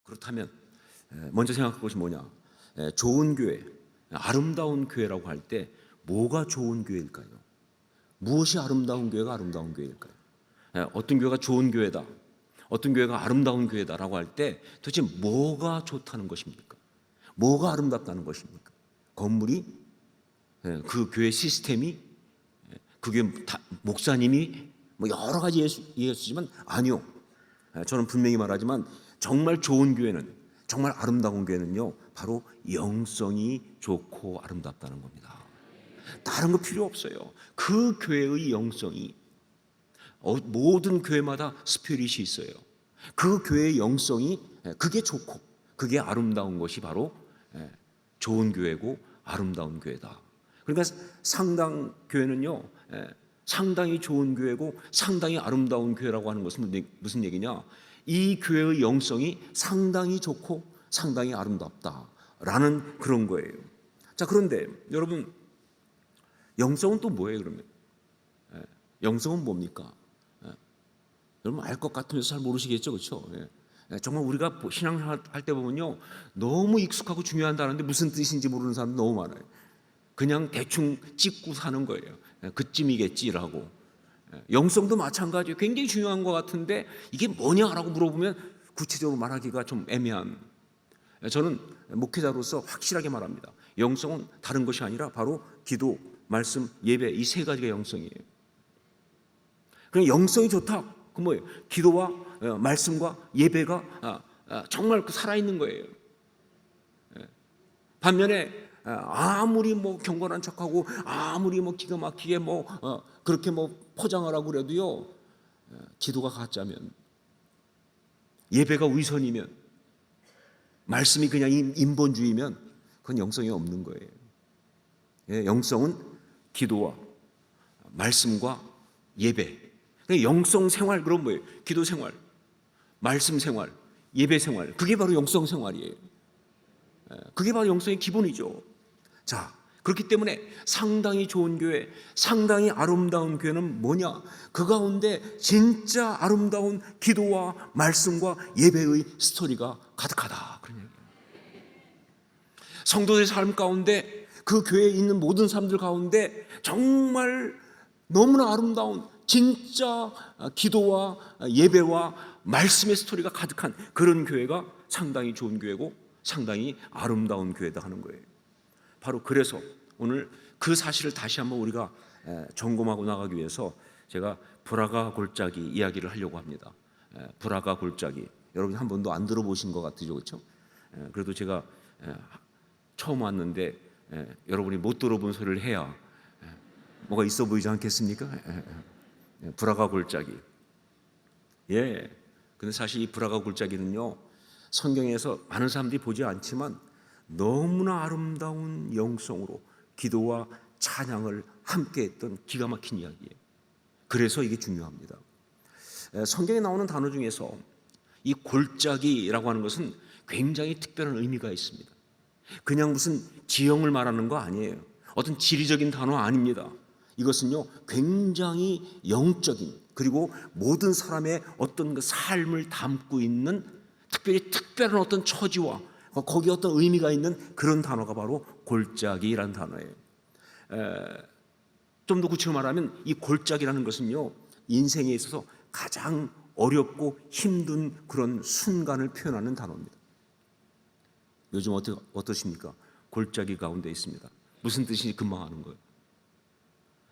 그렇다면 먼저 생각할 것이 뭐냐? 좋은 교회, 아름다운 교회라고 할 때 뭐가 좋은 교회일까요? 무엇이 아름다운 교회가 아름다운 교회일까요? 어떤 교회가 좋은 교회다, 어떤 교회가 아름다운 교회다라고 할 때 도대체 뭐가 좋다는 것입니까? 뭐가 아름답다는 것입니까? 건물이, 그 교회 시스템이, 그게 목사님이, 뭐 여러 가지 이해할 수 있지만 아니요. 저는 분명히 말하지만 정말 좋은 교회는, 정말 아름다운 교회는요, 바로 영성이 좋고 아름답다는 겁니다. 다른 거 필요 없어요. 그 교회의 영성이, 모든 교회마다 스피릿이 있어요. 그 교회의 영성이, 그게 좋고 그게 아름다운 것이 바로 좋은 교회고 아름다운 교회다. 그러니까 상당 교회는요, 상당히 좋은 교회고 상당히 아름다운 교회라고 하는 것은 무슨 얘기냐? 이 교회의 영성이 상당히 좋고 상당히 아름답다라는 그런 거예요. 자, 그런데 여러분, 영성은 또 뭐예요? 그러면 영성은 뭡니까? 여러분 알 것 같으면서 잘 모르시겠죠, 그렇죠? 정말 우리가 신앙생활 할 때 보면요, 너무 익숙하고 중요한 단어인데 무슨 뜻인지 모르는 사람 너무 많아요. 그냥 대충 찍고 사는 거예요. 그쯤이겠지라고. 영성도 마찬가지예요. 굉장히 중요한 것 같은데 이게 뭐냐라고 물어보면 구체적으로 말하기가 좀 애매한. 저는 목회자로서 확실하게 말합니다. 영성은 다른 것이 아니라 바로 기도, 말씀, 예배, 이 세 가지가 영성이에요. 그럼 영성이 좋다, 그 뭐예요? 기도와 말씀과 예배가 정말 살아있는 거예요. 반면에 아무리 뭐 경건한 척하고 아무리 뭐 기가 막히게 그렇게 포장하라고 그래도요, 기도가 가짜면, 예배가 위선이면, 말씀이 그냥 인본주의면 그건 영성이 없는 거예요. 영성은 기도와 말씀과 예배. 영성 생활, 그럼 뭐예요? 기도 생활, 말씀 생활, 예배 생활, 그게 바로 영성 생활이에요. 그게 바로 영성의 기본이죠. 자, 그렇기 때문에 상당히 좋은 교회, 상당히 아름다운 교회는 뭐냐? 그 가운데 진짜 아름다운 기도와 말씀과 예배의 스토리가 가득하다, 그런 얘기예요. 성도들의 삶 가운데, 그 교회에 있는 모든 사람들 가운데 정말 너무나 아름다운 진짜 기도와 예배와 말씀의 스토리가 가득한 그런 교회가 상당히 좋은 교회고 상당히 아름다운 교회다 하는 거예요. 바로 그래서 오늘 그 사실을 다시 한번 우리가 점검하고 나가기 위해서 제가 브라가 골짜기 이야기를 하려고 합니다. 브라가 골짜기, 여러분 한 번도 안 들어보신 것 같으죠, 그렇죠? 그래도 제가 처음 왔는데 여러분이 못 들어본 소리를 해야 뭐가 있어 보이지 않겠습니까? 브라가 골짜기. 근데 사실 이 브라가 골짜기는요, 성경에서 많은 사람들이 보지 않지만 너무나 아름다운 영성으로 기도와 찬양을 함께 했던 기가 막힌 이야기예요. 그래서 이게 중요합니다. 성경에 나오는 단어 중에서 이 골짜기라고 하는 것은 굉장히 특별한 의미가 있습니다. 그냥 무슨 지형을 말하는 거 아니에요. 어떤 지리적인 단어 아닙니다. 이것은요, 굉장히 영적인, 그리고 모든 사람의 어떤 그 삶을 담고 있는 특별한 어떤 처지와 거기에 어떤 의미가 있는 그런 단어가 바로 골짜기라는 단어예요. 좀 더 구체로 말하면 이 골짜기라는 것은요, 인생에 있어서 가장 어렵고 힘든 그런 순간을 표현하는 단어입니다. 요즘 어떠십니까? 골짜기 가운데 있습니다. 무슨 뜻인지 금방 아는 거예요.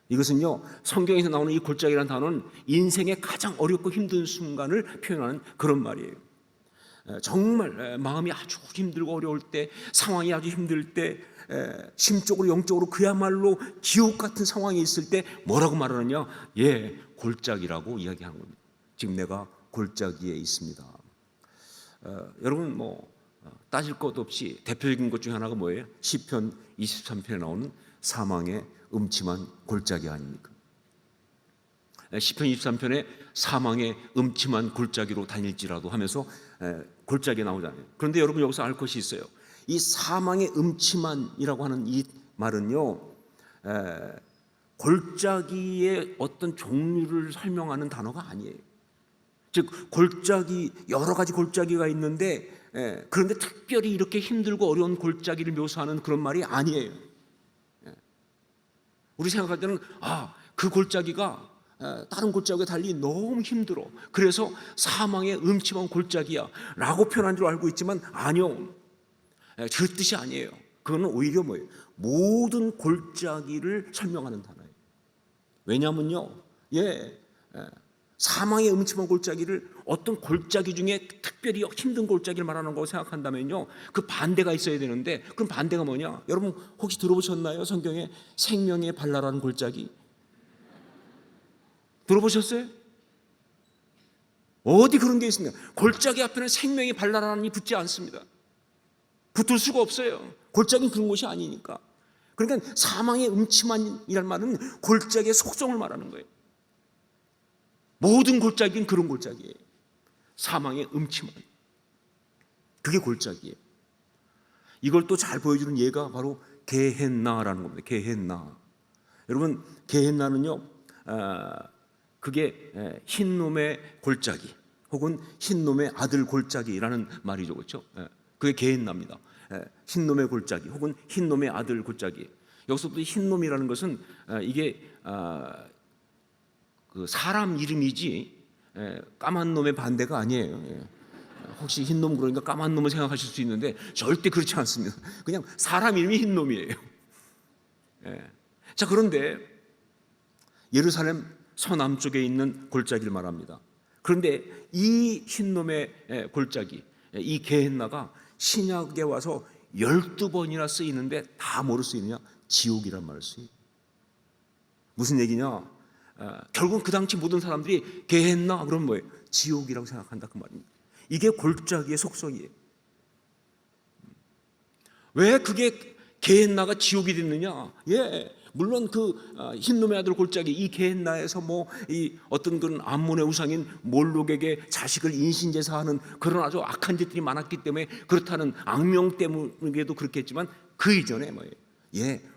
이것은요, 성경에서 나오는 이 골짜기라는 단어는 인생의 가장 어렵고 힘든 순간을 표현하는 그런 말이에요. 정말 마음이 아주 힘들고 어려울 때, 상황이 아주 힘들 때, 심적으로 영적으로 그야말로 지옥 같은 상황이 있을 때 뭐라고 말하느냐? 골짜기라고 이야기하는 겁니다. 지금 내가 골짜기에 있습니다. 여러분 따질 것 없이 대표적인 것 중에 하나가 뭐예요? 시편 23편에 나오는 사망의 음침한 골짜기 아닙니까? 시편 23편에 사망의 음침한 골짜기로 다닐지라도 하면서 골짜기에 나오잖아요. 그런데 여러분 여기서 알 것이 있어요. 이 사망의 음침한이라고 하는 이 말은요, 골짜기의 어떤 종류를 설명하는 단어가 아니에요. 즉 골짜기, 여러 가지 골짜기가 있는데 그런데 특별히 이렇게 힘들고 어려운 골짜기를 묘사하는 그런 말이 아니에요. 우리 생각할 때는 그 골짜기가 다른 골짜기와 달리 너무 힘들어. 그래서 사망의 음침한 골짜기야 라고 표현한 줄 알고 있지만 아니요. 그 뜻이 아니에요. 그거는 오히려 뭐예요? 모든 골짜기를 설명하는 단어예요. 왜냐하면요, 사망의 음침한 골짜기를 어떤 골짜기 중에 특별히 힘든 골짜기를 말하는 거라고 생각한다면요, 그 반대가 있어야 되는데, 그럼 반대가 뭐냐? 여러분 혹시 들어보셨나요? 성경에 생명의 발랄한 골짜기 들어보셨어요? 어디 그런 게 있습니까? 골짜기 앞에는 생명의 발랄함이 붙지 않습니다. 붙을 수가 없어요. 골짜기는 그런 곳이 아니니까. 그러니까 사망의 음침한이란 말은 골짜기의 속성을 말하는 거예요. 모든 골짜기는 그런 골짜기예요. 사망의 음침한, 그게 골짜기예요. 이걸 또 잘 보여주는 예가 바로 게헨나라는 겁니다. 게헨나. 여러분, 게헨나는요, 그게 흰놈의 골짜기 혹은 흰놈의 아들 골짜기라는 말이죠, 그렇죠? 그게 게헨나입니다. 흰놈의 골짜기 혹은 흰놈의 아들 골짜기. 여기서부터 흰놈이라는 것은 이게 그 사람 이름이지 까만 놈의 반대가 아니에요. 혹시 흰놈 그러니까 까만 놈을 생각하실 수 있는데 절대 그렇지 않습니다. 그냥 사람 이름이 흰놈이에요. 자, 그런데 예루살렘 서남쪽에 있는 골짜기를 말합니다. 그런데 이 흰놈의 골짜기, 이 게헨나가 신약에 와서 12번이나 쓰이는데 다 뭐로 쓰이느냐? 지옥이란 말을 쓰여요. 무슨 얘기냐? 결국 그 당시 모든 사람들이 게헨나 그럼 뭐예요? 지옥이라고 생각한다 그 말입니다. 이게 골짜기의 속성이에요. 왜 그게 게헨나가 지옥이 됐느냐? 물론 그 흰놈의 아들 골짜기 이 게헨나에서 이 어떤 그런 암몬의 우상인 몰록에게 자식을 인신제사하는 그런 아주 악한 짓들이 많았기 때문에 그렇다는 악명 때문에도 그렇겠지만 그 이전에 뭐예요?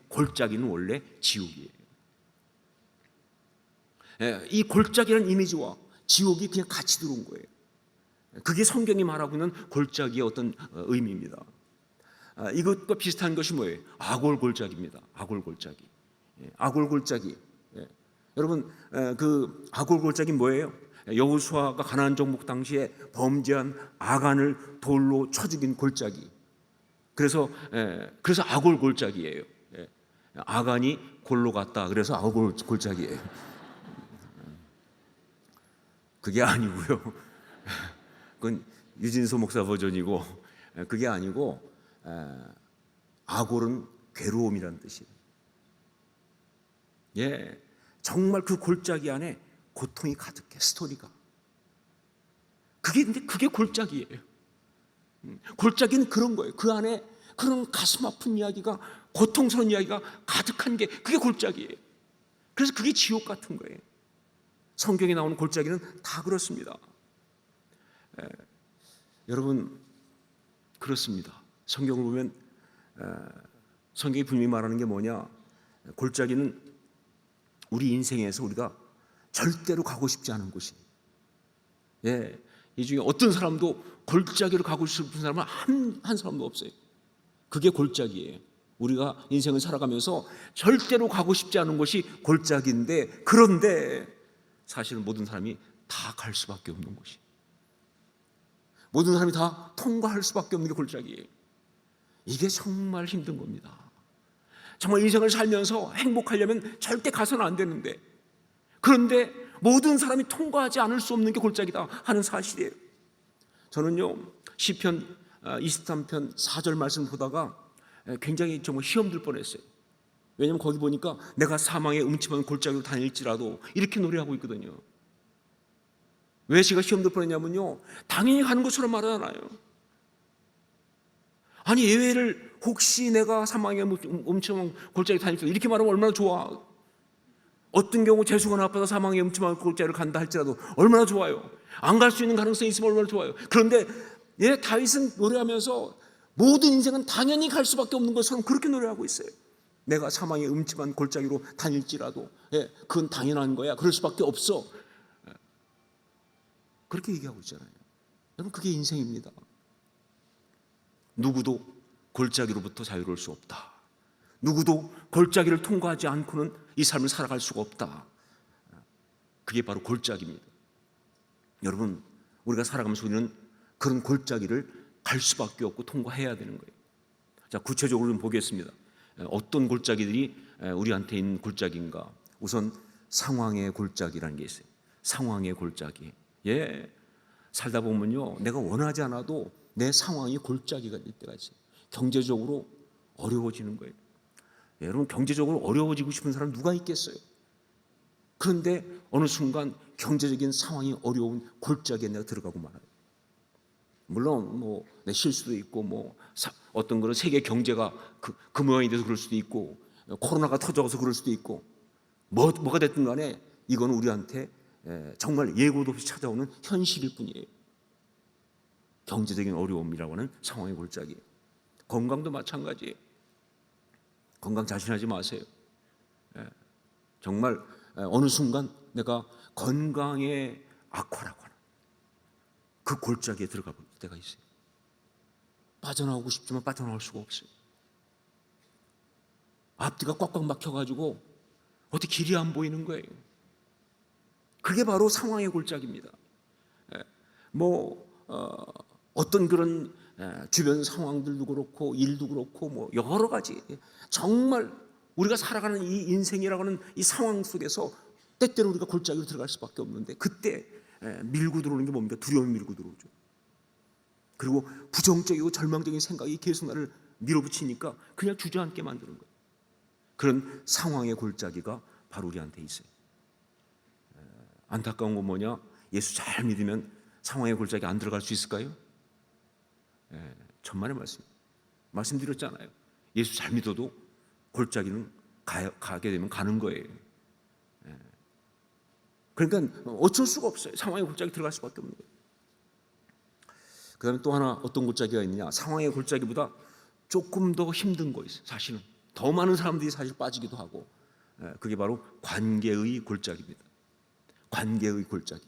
골짜기는 원래 지옥이에요. 이 골짜기라는 이미지와 지옥이 그냥 같이 들어온 거예요. 그게 성경이 말하고 있는 골짜기의 어떤 의미입니다. 이것과 비슷한 것이 뭐예요? 아골 골짜기입니다. 아골 골짜기. 아골 골짜기. 여러분, 그 아골 골짜기 뭐예요? 여호수아가 가나안 정복 당시에 범죄한 아간을 돌로 쳐 죽인 골짜기. 그래서 아골 골짜기예요. 아간이 골로 갔다. 그래서 아골 골짜기예요. 그게 아니고요. 그건 유진소 목사 버전이고, 그게 아니고 아골은 괴로움이라는 뜻이에요. 정말 그 골짜기 안에 고통이 가득해. 스토리가. 근데 그게 골짜기예요. 골짜기는 그런 거예요. 그 안에 그런 가슴 아픈 이야기가, 고통스러운 이야기가 가득한 게 그게 골짜기예요. 그래서 그게 지옥 같은 거예요. 성경에 나오는 골짜기는 다 그렇습니다. 여러분, 그렇습니다. 성경을 보면 성경이 분명히 말하는 게 뭐냐? 골짜기는 우리 인생에서 우리가 절대로 가고 싶지 않은 곳이. 이 중에 어떤 사람도 골짜기로 가고 싶은 사람은 한 사람도 없어요. 그게 골짜기예요. 우리가 인생을 살아가면서 절대로 가고 싶지 않은 곳이 골짜기인데, 그런데 사실은 모든 사람이 다 갈 수밖에 없는 곳이, 모든 사람이 다 통과할 수밖에 없는 게 골짜기예요. 이게 정말 힘든 겁니다. 정말 인생을 살면서 행복하려면 절대 가서는 안 되는데, 그런데 모든 사람이 통과하지 않을 수 없는 게 골짜기다 하는 사실이에요. 저는요, 시편 23편 4절 말씀 보다가 굉장히 정말 시험 들 뻔했어요. 왜냐하면 거기 보니까 내가 사망의 음침한 골짜기로 다닐지라도 이렇게 노래하고 있거든요. 왜 제가 시험 들 뻔했냐면요, 당연히 가는 것처럼 말하잖아요. 아니, 예외를 혹시 내가 사망의 음침한 골짜기 다닐지라도 이렇게 말하면 얼마나 좋아. 어떤 경우 재수가 나빠서 사망의 음침한 골짜기를 간다 할지라도 얼마나 좋아요. 안 갈 수 있는 가능성이 있으면 얼마나 좋아요. 그런데 다윗은 노래하면서 모든 인생은 당연히 갈 수밖에 없는 것처럼 그렇게 노래하고 있어요. 내가 사망의 음침한 골짜기로 다닐지라도 그건 당연한 거야. 그럴 수밖에 없어. 그렇게 얘기하고 있잖아요. 여러분, 그게 인생입니다. 누구도 골짜기로부터 자유로울 수 없다. 누구도 골짜기를 통과하지 않고는 이 삶을 살아갈 수가 없다. 그게 바로 골짜기입니다. 여러분, 우리가 살아가면서 우리는 그런 골짜기를 갈 수밖에 없고 통과해야 되는 거예요. 자, 구체적으로 좀 보겠습니다. 어떤 골짜기들이 우리한테 있는 골짜기인가? 우선 상황의 골짜기라는 게 있어요. 상황의 골짜기. 예, 살다 보면요, 내가 원하지 않아도 내 상황이 골짜기가 될 때가 있어요. 경제적으로 어려워지는 거예요. 예, 여러분, 경제적으로 어려워지고 싶은 사람 누가 있겠어요? 그런데 어느 순간 경제적인 상황이 어려운 골짜기에 내가 들어가고 말아요. 물론 뭐 내 실수도 있고 어떤 거는 세계 경제가 그 모양이 돼서 그럴 수도 있고 코로나가 터져서 그럴 수도 있고 뭐가 됐든 간에 이건 우리한테 정말 예고도 없이 찾아오는 현실일 뿐이에요. 경제적인 어려움이라고 하는 상황의 골짜기. 건강도 마찬가지예요. 건강 자신하지 마세요. 정말 어느 순간 내가 건강의 악화라고 하는 그 골짜기에 들어가 볼 때가 있어요. 빠져나오고 싶지만 빠져나올 수가 없어요. 앞뒤가 꽉꽉 막혀가지고 어떻게 길이 안 보이는 거예요. 그게 바로 상황의 골짜기입니다. 어떤 그런 주변 상황들도 그렇고 일도 그렇고 여러 가지 정말 우리가 살아가는 이 인생이라고 하는 이 상황 속에서 때때로 우리가 골짜기로 들어갈 수밖에 없는데 그때 밀고 들어오는 게 뭡니까? 두려움이 밀고 들어오죠. 그리고 부정적이고 절망적인 생각이 계속 나를 밀어붙이니까 그냥 주저앉게 만드는 거예요. 그런 상황의 골짜기가 바로 우리한테 있어요. 안타까운 건 뭐냐? 예수 잘 믿으면 상황의 골짜기 안 들어갈 수 있을까요? 천만의 말씀드렸잖아요. 예수 잘 믿어도 골짜기는 가게 되면 가는 거예요. 그러니까 어쩔 수가 없어요. 상황의 골짜기 들어갈 수밖에 없는 거예요. 그 다음에 또 하나 어떤 골짜기가 있느냐? 상황의 골짜기보다 조금 더 힘든 거 있어요. 사실은 더 많은 사람들이 사실 빠지기도 하고 그게 바로 관계의 골짜기입니다. 관계의 골짜기.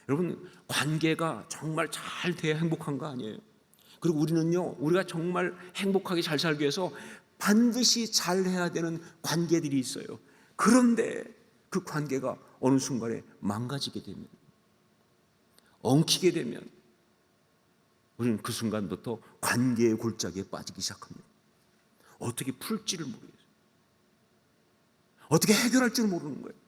여러분, 관계가 정말 잘 돼야 행복한 거 아니에요? 그리고 우리가 정말 행복하게 잘 살기 위해서 반드시 잘 해야 되는 관계들이 있어요. 그런데 그 관계가 어느 순간에 망가지게 되면, 엉키게 되면 우리는 그 순간부터 관계의 골짜기에 빠지기 시작합니다. 어떻게 풀지를 모르겠어요. 어떻게 해결할지를 모르는 거예요.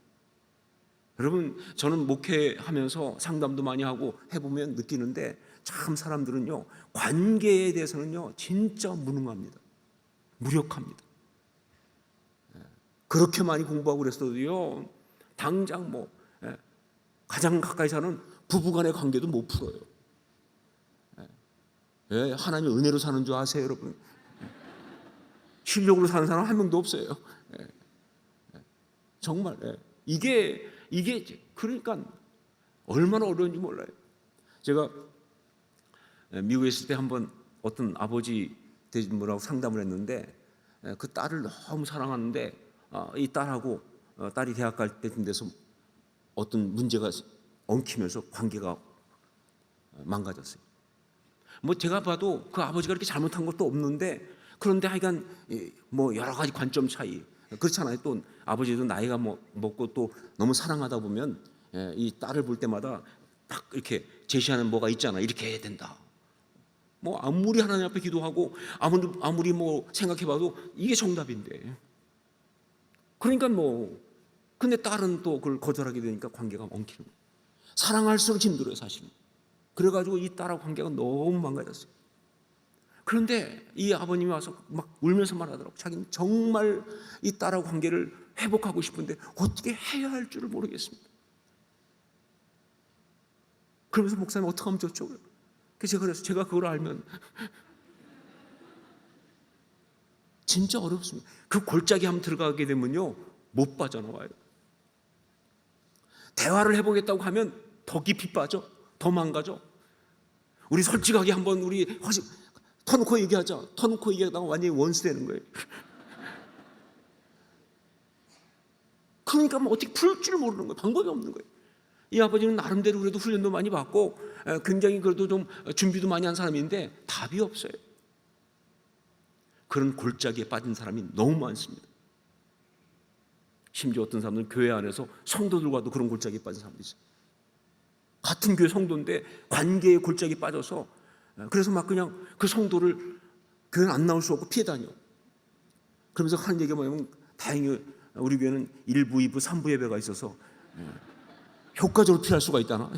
여러분, 저는 목회하면서 상담도 많이 하고 해보면 느끼는데 참 사람들은요, 관계에 대해서는요 진짜 무능합니다. 무력합니다. 그렇게 많이 공부하고 그랬어도요 당장 가장 가까이 사는 부부간의 관계도 못 풀어요. 하나님 은혜로 사는 줄 아세요, 여러분? 실력으로 사는 사람 한 명도 없어요. 정말 이게 그러니까 얼마나 어려운지 몰라요. 제가 미국에 있을 때 한번 어떤 아버지 되신 분하고 상담을 했는데 그 딸을 너무 사랑하는데 이 딸하고 딸이 대학 갈 때쯤 돼서 어떤 문제가 엉키면서 관계가 망가졌어요. 제가 봐도 그 아버지가 그렇게 잘못한 것도 없는데 그런데 하여간 여러 가지 관점 차이 그렇잖아요. 또 아버지도 나이가 먹고 또 너무 사랑하다 보면 이 딸을 볼 때마다 딱 이렇게 제시하는 뭐가 있잖아. 이렇게 해야 된다. 아무리 하나님 앞에 기도하고 아무리 생각해봐도 이게 정답인데 그러니까 근데 딸은 또 그걸 거절하게 되니까 관계가 엉키는 거예요. 사랑할수록 힘들어요, 사실은. 그래가지고 이 딸하고 관계가 너무 망가졌어요. 그런데 이 아버님이 와서 막 울면서 말하더라고. 자기는 정말 이 딸하고 관계를 회복하고 싶은데 어떻게 해야 할 줄을 모르겠습니다. 그러면서 목사님 어떻게 하면 좋죠? 그래서 제가 그걸 알면 진짜 어렵습니다. 그 골짜기 한번 들어가게 되면요 못 빠져나와요. 대화를 해보겠다고 하면 더 깊이 빠져, 더 망가져. 우리 솔직하게 한번 터놓고 얘기하자. 터놓고 얘기하다가 완전히 원수 되는 거예요. 그러니까 어떻게 풀 줄 모르는 거예요. 방법이 없는 거예요. 이 아버지는 나름대로 그래도 훈련도 많이 받고 굉장히 그래도 좀 준비도 많이 한 사람인데 답이 없어요. 그런 골짜기에 빠진 사람이 너무 많습니다. 심지어 어떤 사람들은 교회 안에서 성도들과도 그런 골짜기에 빠진 사람들이 있어요. 같은 교회 성도인데 관계의 골짜기에 빠져서 그래서 막 그냥 그 성도를 교회는 안 나올 수 없고 피해 다녀. 그러면서 하는 얘기가 뭐냐면 다행히 우리 교회는 1부, 2부, 3부 예배가 있어서 효과적으로 피할 수가 있다나.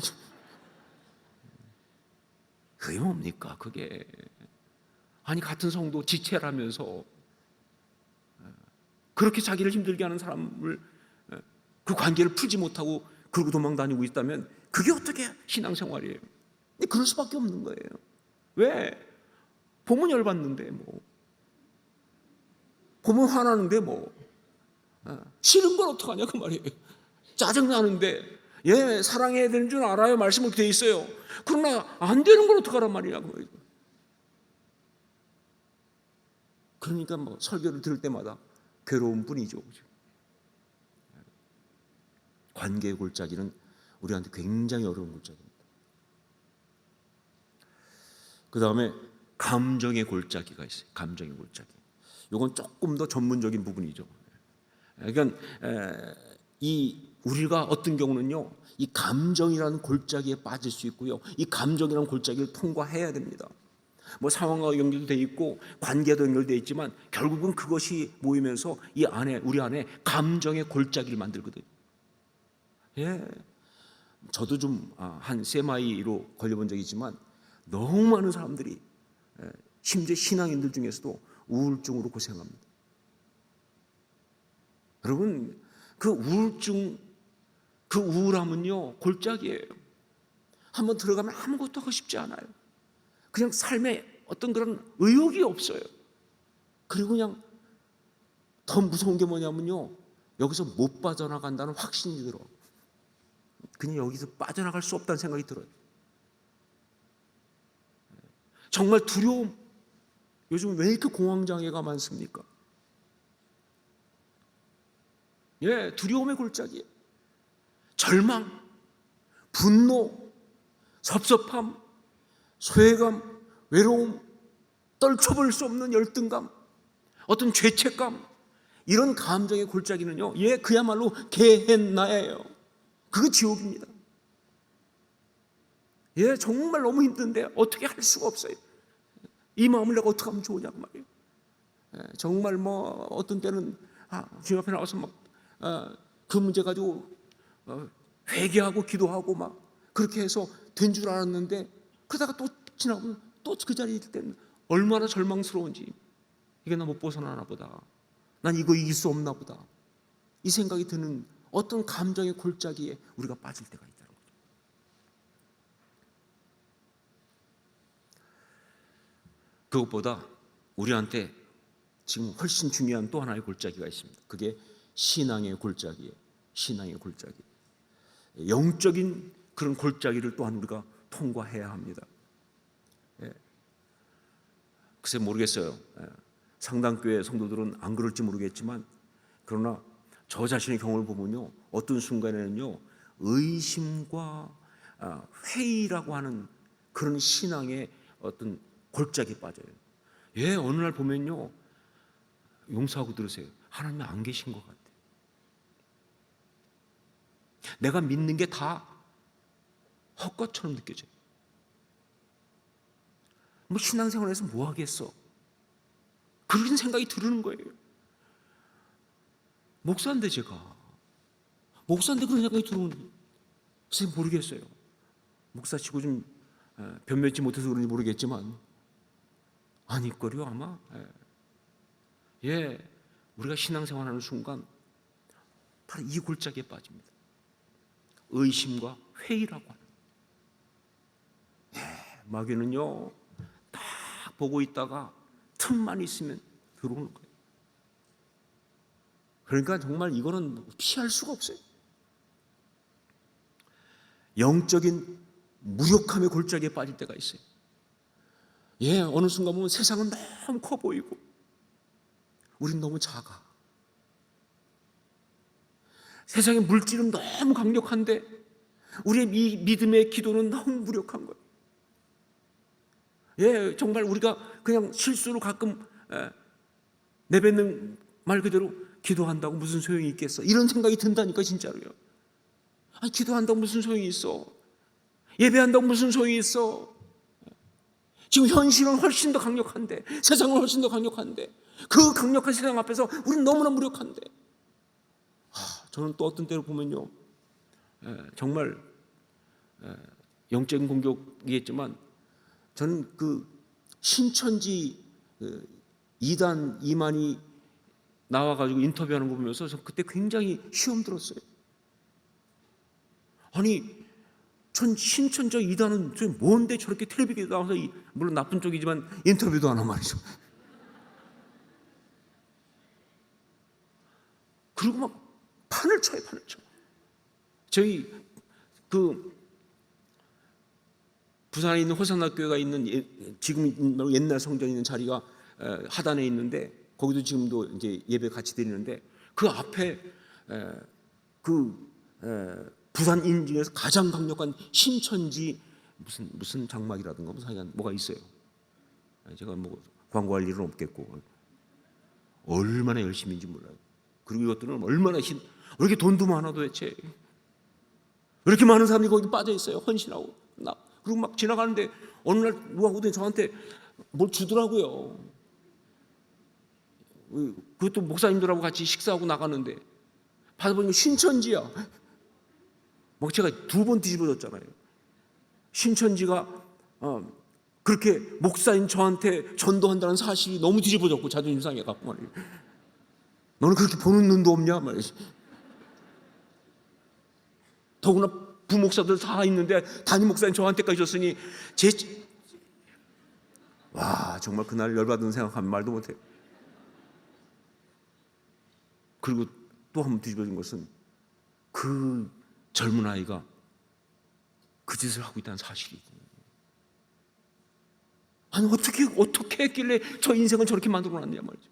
그게 뭡니까 그게. 아니 같은 성도 지체라면서 그렇게 자기를 힘들게 하는 사람을 그 관계를 풀지 못하고 그러고 도망다니고 있다면 그게 어떻게 신앙생활이에요. 그럴 수밖에 없는 거예요. 왜? 보면 열받는데 뭐, 보면 화나는데 뭐, 싫은 건 어떡하냐 그 말이에요. 짜증나는데 사랑해야 되는 줄 알아요. 말씀을 돼 있어요. 그러나 안 되는 건 어떡하란 말이냐 그 말이에요. 그러니까 뭐 설교를 들을 때마다 괴로운 뿐이죠. 관계의 골짜기는 우리한테 굉장히 어려운 골짜기입니다. 그 다음에 감정의 골짜기가 있어요. 감정의 골짜기. 이건 조금 더 전문적인 부분이죠. 그러니까 우리가 어떤 경우는요, 이 감정이라는 골짜기에 빠질 수 있고요, 이 감정이라는 골짜기를 통과해야 됩니다. 뭐 상황과 연결돼 있고 관계도 연결돼 있지만 결국은 그것이 모이면서 우리 안에 감정의 골짜기를 만들거든요. 저도 좀 한 세마이로 걸려본 적이 있지만 너무 많은 사람들이 심지어 신앙인들 중에서도 우울증으로 고생합니다. 여러분 그 우울증, 그 우울함은요 골짜기예요. 한번 들어가면 아무것도 하고 싶지 않아요. 그냥 삶에 어떤 그런 의욕이 없어요. 그리고 그냥 더 무서운 게 뭐냐면요, 여기서 못 빠져나간다는 확신이 들어. 그냥 여기서 빠져나갈 수 없다는 생각이 들어요. 정말 두려움. 요즘 왜 이렇게 공황장애가 많습니까? 두려움의 골짜기. 절망, 분노, 섭섭함, 소외감, 외로움, 떨쳐볼 수 없는 열등감, 어떤 죄책감, 이런 감정의 골짜기는요, 그야말로 게헨나예요. 그거 지옥입니다. 정말 너무 힘든데 어떻게 할 수가 없어요. 이 마음을 내가 어떻게 하면 좋으냐고 말이에요. 정말 뭐 어떤 때는 주님 앞에 나와서 막 그 문제 가지고 회개하고 기도하고 막 그렇게 해서 된 줄 알았는데 그러다가 또 지나가면 또 그 자리에 있을 때는 얼마나 절망스러운지, 이게 나 못 벗어나나 보다, 난 이거 이길 수 없나 보다, 이 생각이 드는 어떤 감정의 골짜기에 우리가 빠질 때가 있다는 거죠. 그것보다 우리한테 지금 훨씬 중요한 또 하나의 골짜기가 있습니다. 그게 신앙의 골짜기예요. 신앙의 골짜기. 영적인 그런 골짜기를 또한 우리가 통과해야 합니다. 글쎄 모르겠어요. 상당교회 성도들은 안 그럴지 모르겠지만, 그러나 저 자신의 경험을 보면요, 어떤 순간에는요 의심과 회의라고 하는 그런 신앙의 어떤 골짜기에 빠져요. 어느 날 보면요, 용서하고 들으세요, 하나님이 안 계신 것 같아요. 내가 믿는 게 다 헛것처럼 느껴져요. 뭐 신앙생활에서 뭐 하겠어, 그런 생각이 드는 거예요. 목사인데 제가 목사인데 그런 생각이 들어오는, 선생님 모르겠어요. 목사치고 좀 변명치 못해서 그런지 모르겠지만 아닐걸요 아마. 우리가 신앙생활하는 순간 바로 이 골짜기에 빠집니다. 의심과 회의라고 하는. 마귀는요 딱 보고 있다가 틈만 있으면 들어오는 거예요. 그러니까 정말 이거는 피할 수가 없어요. 영적인 무력함의 골짜기에 빠질 때가 있어요. 어느 순간 보면 세상은 너무 커 보이고 우린 너무 작아. 세상의 물질은 너무 강력한데 우리의 이 믿음의 기도는 너무 무력한 거예요. 예, 정말 우리가 그냥 실수로 가끔 내뱉는 말 그대로 기도한다고 무슨 소용이 있겠어? 이런 생각이 든다니까 진짜로요. 아니, 기도한다고 무슨 소용이 있어? 예배한다고 무슨 소용이 있어? 지금 현실은 훨씬 더 강력한데, 세상은 훨씬 더 강력한데, 그 강력한 세상 앞에서 우리는 너무나 무력한데, 저는 또 어떤 때로 보면요, 정말 영적인 공격이겠지만 저는 그 신천지 이단 이만이 나와가지고 인터뷰하는 거 보면서 저 그때 굉장히 시험 들었어요. 아니, 전 신천지 이단은 저 뭔데 저렇게 텔레비전에 나와서 물론 나쁜 쪽이지만 인터뷰도 하나 말이죠. 그리고 막 판을 쳐요. 저희 그 부산에 있는 호산학교가 있는 지금 옛날 성전 있는 자리가 하단에 있는데 거기도 지금도 이제 예배 같이 드리는데 그 앞에 부산 인중에서 가장 강력한 신천지 무슨 장막이라든가 무슨 하여간 뭐가 있어요. 제가 뭐 광고할 일은 없겠고 얼마나 열심인지 몰라요. 그리고 이것들은 얼마나 왜 이렇게 돈도 많아 도대체? 왜 이렇게 많은 사람들이 거기 빠져 있어요? 헌신하고 그리고 막 지나가는데 어느 날 누가 오더니 저한테 뭘 주더라고요. 그것도 목사님들하고 같이 식사하고 나가는데 받아보니까 신천지야. 막 제가 2번 뒤집어졌잖아요. 신천지가 그렇게 목사인 저한테 전도한다는 사실이 너무 뒤집어졌고 자존심 상해갖고 말이에요. 너는 그렇게 보는 눈도 없냐 말이지. 더구나 부목사들 다 있는데 담임 목사님 저한테까지 줬으니 와, 정말 그날 열받은 생각하면 말도 못해요. 그리고 또 한 번 뒤집어진 것은 그 젊은 아이가 그 짓을 하고 있다는 사실이. 아니, 어떻게 했길래 저 인생을 저렇게 만들어 놨냐 말이죠.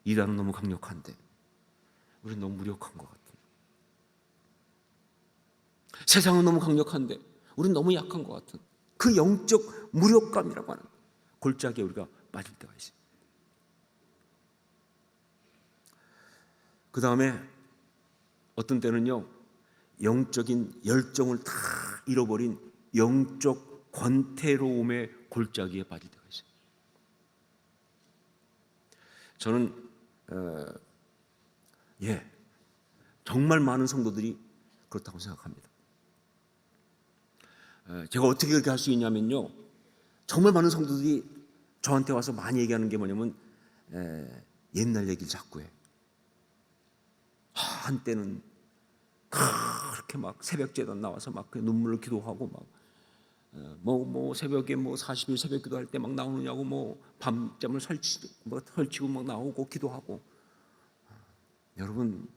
이단은 너무 강력한데 우리는 너무 무력한 것 같아요. 세상은 너무 강력한데 우리는 너무 약한 것 같은 그 영적 무력감이라고 하는 골짜기에 우리가 빠질 때가 있어요. 그 다음에 어떤 때는요, 영적인 열정을 다 잃어버린 영적 권태로움의 골짜기에 빠질 때가 있어요. 저는 정말 많은 성도들이 그렇다고 생각합니다. 제가 어떻게 그렇게 할 수 있냐면요, 정말 많은 성도들이 저한테 와서 많이 얘기하는 게 뭐냐면 옛날 얘기를 자꾸 해. 한때는 그렇게 막 새벽제단 나와서 막 눈물을 기도하고 막 새벽에 40일 새벽 기도할 때 막 나오느냐고 밤잠을 설치고 막 나오고 기도하고. 여러분,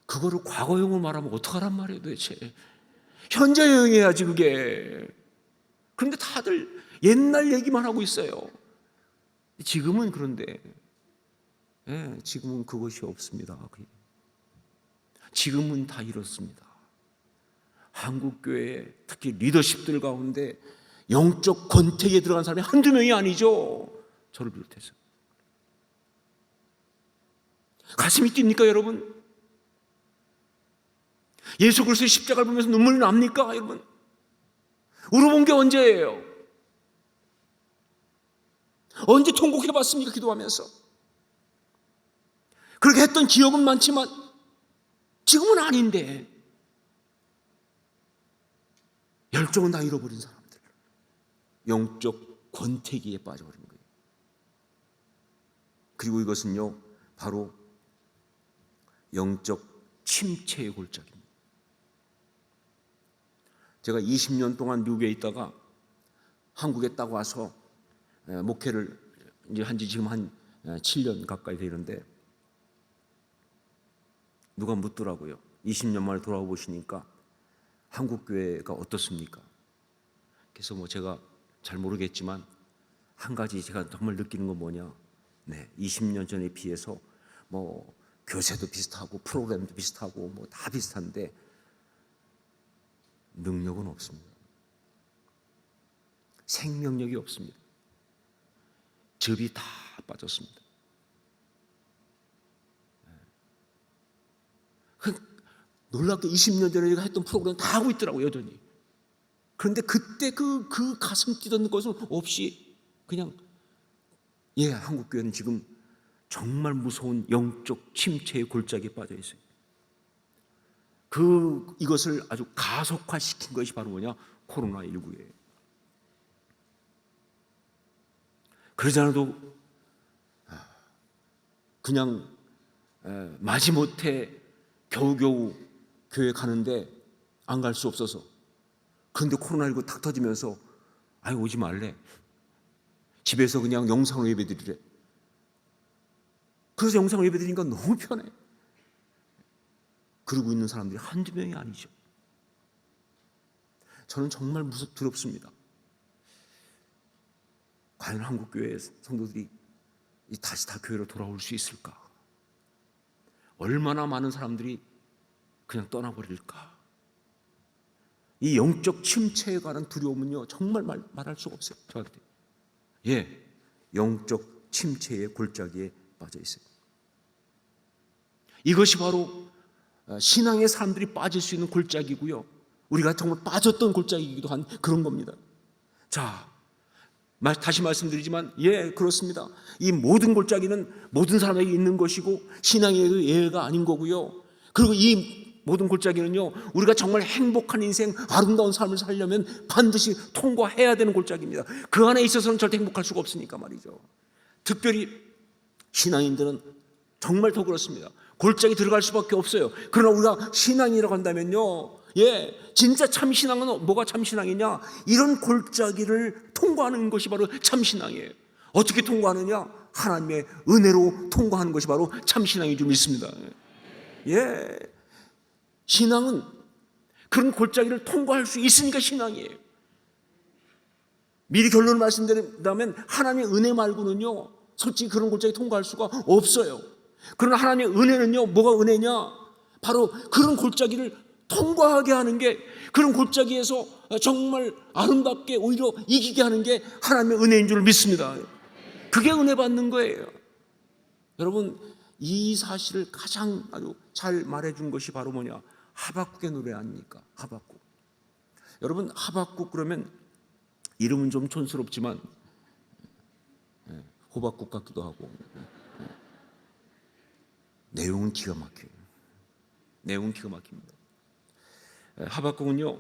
그거를 과거형으로 말하면 어떡하란 말이에요 도대체. 현재형 해야지 그게. 그런데 다들 옛날 얘기만 하고 있어요. 지금은 그런데 지금은 그것이 없습니다. 지금은 다 이렇습니다. 한국교회 특히 리더십들 가운데 영적 권태기에 들어간 사람이 한두 명이 아니죠. 저를 비롯해서. 가슴이 뜁니까 여러분? 예수 그리스도의 십자가를 보면서 눈물이 납니까 여러분? 울어본 게 언제예요? 언제 통곡해봤습니까 기도하면서? 그렇게 했던 기억은 많지만 지금은 아닌데 열정은 다 잃어버린 사람들, 영적 권태기에 빠져버린 거예요. 그리고 이것은요 바로 영적 침체의 골짜기입니다. 제가 20년 동안 미국에 있다가 한국에 딱 와서 목회를 이제 한지 지금 한 7년 가까이 되는데 누가 묻더라고요. 20년 만에 돌아와 보시니까 한국 교회가 어떻습니까? 그래서 제가 잘 모르겠지만 한 가지 제가 정말 느끼는 건 뭐냐? 20년 전에 비해서 교세도 비슷하고 프로그램도 비슷하고 뭐 다 비슷한데 능력은 없습니다. 생명력이 없습니다. 접이 다 빠졌습니다. 놀랍게 20년 전에 제가 했던 프로그램 다 하고 있더라고요, 여전히. 그런데 그때 그 가슴 뛰던 것은 없이 그냥 한국교회는 지금 정말 무서운 영적 침체의 골짜기에 빠져 있어요. 이것을 아주 가속화시킨 것이 바로 뭐냐? 코로나19예요. 그러지 않아도 그냥 마지못해 겨우겨우 교회 가는데 안 갈 수 없어서, 그런데 코로나19 탁 터지면서 오지 말래, 집에서 그냥 영상으로 예배드리래. 그래서 영상으로 예배드리니까 너무 편해. 그러고 있는 사람들이 한두 명이 아니죠. 저는 정말 두렵습니다. 과연 한국교회 성도들이 다시 다 교회로 돌아올 수 있을까? 얼마나 많은 사람들이 그냥 떠나버릴까? 이 영적 침체에 관한 두려움은요, 정말 말할 수가 없어요, 저한테. 영적 침체의 골짜기에 빠져 있어요. 이것이 바로 신앙의 사람들이 빠질 수 있는 골짜기고요, 우리가 정말 빠졌던 골짜기이기도 한 그런 겁니다. 자, 다시 말씀드리지만 그렇습니다. 이 모든 골짜기는 모든 사람에게 있는 것이고 신앙에도 예외가 아닌 거고요. 그리고 이 모든 골짜기는요, 우리가 정말 행복한 인생, 아름다운 삶을 살려면 반드시 통과해야 되는 골짜기입니다. 그 안에 있어서는 절대 행복할 수가 없으니까 말이죠. 특별히 신앙인들은 정말 더 그렇습니다. 골짜기 들어갈 수밖에 없어요. 그러나 우리가 신앙이라고 한다면요, 진짜 참신앙은 뭐가 참신앙이냐? 이런 골짜기를 통과하는 것이 바로 참신앙이에요. 어떻게 통과하느냐? 하나님의 은혜로 통과하는 것이 바로 참신앙인 줄 믿습니다. 신앙은 그런 골짜기를 통과할 수 있으니까 신앙이에요. 미리 결론을 말씀드린다면 하나님의 은혜 말고는요, 솔직히 그런 골짜기 통과할 수가 없어요. 그러나 하나님의 은혜는요, 뭐가 은혜냐? 바로 그런 골짜기를 통과하게 하는 게, 그런 골짜기에서 정말 아름답게 오히려 이기게 하는 게 하나님의 은혜인 줄 믿습니다. 그게 은혜 받는 거예요. 여러분, 이 사실을 가장 아주 잘 말해준 것이 바로 뭐냐? 하박국의 노래 아닙니까? 하박국. 여러분, 하박국 그러면 이름은 좀 촌스럽지만 호박국 같기도 하고 내용은 기가 막혀요. 내용은 기가 막힙니다. 하박국은요,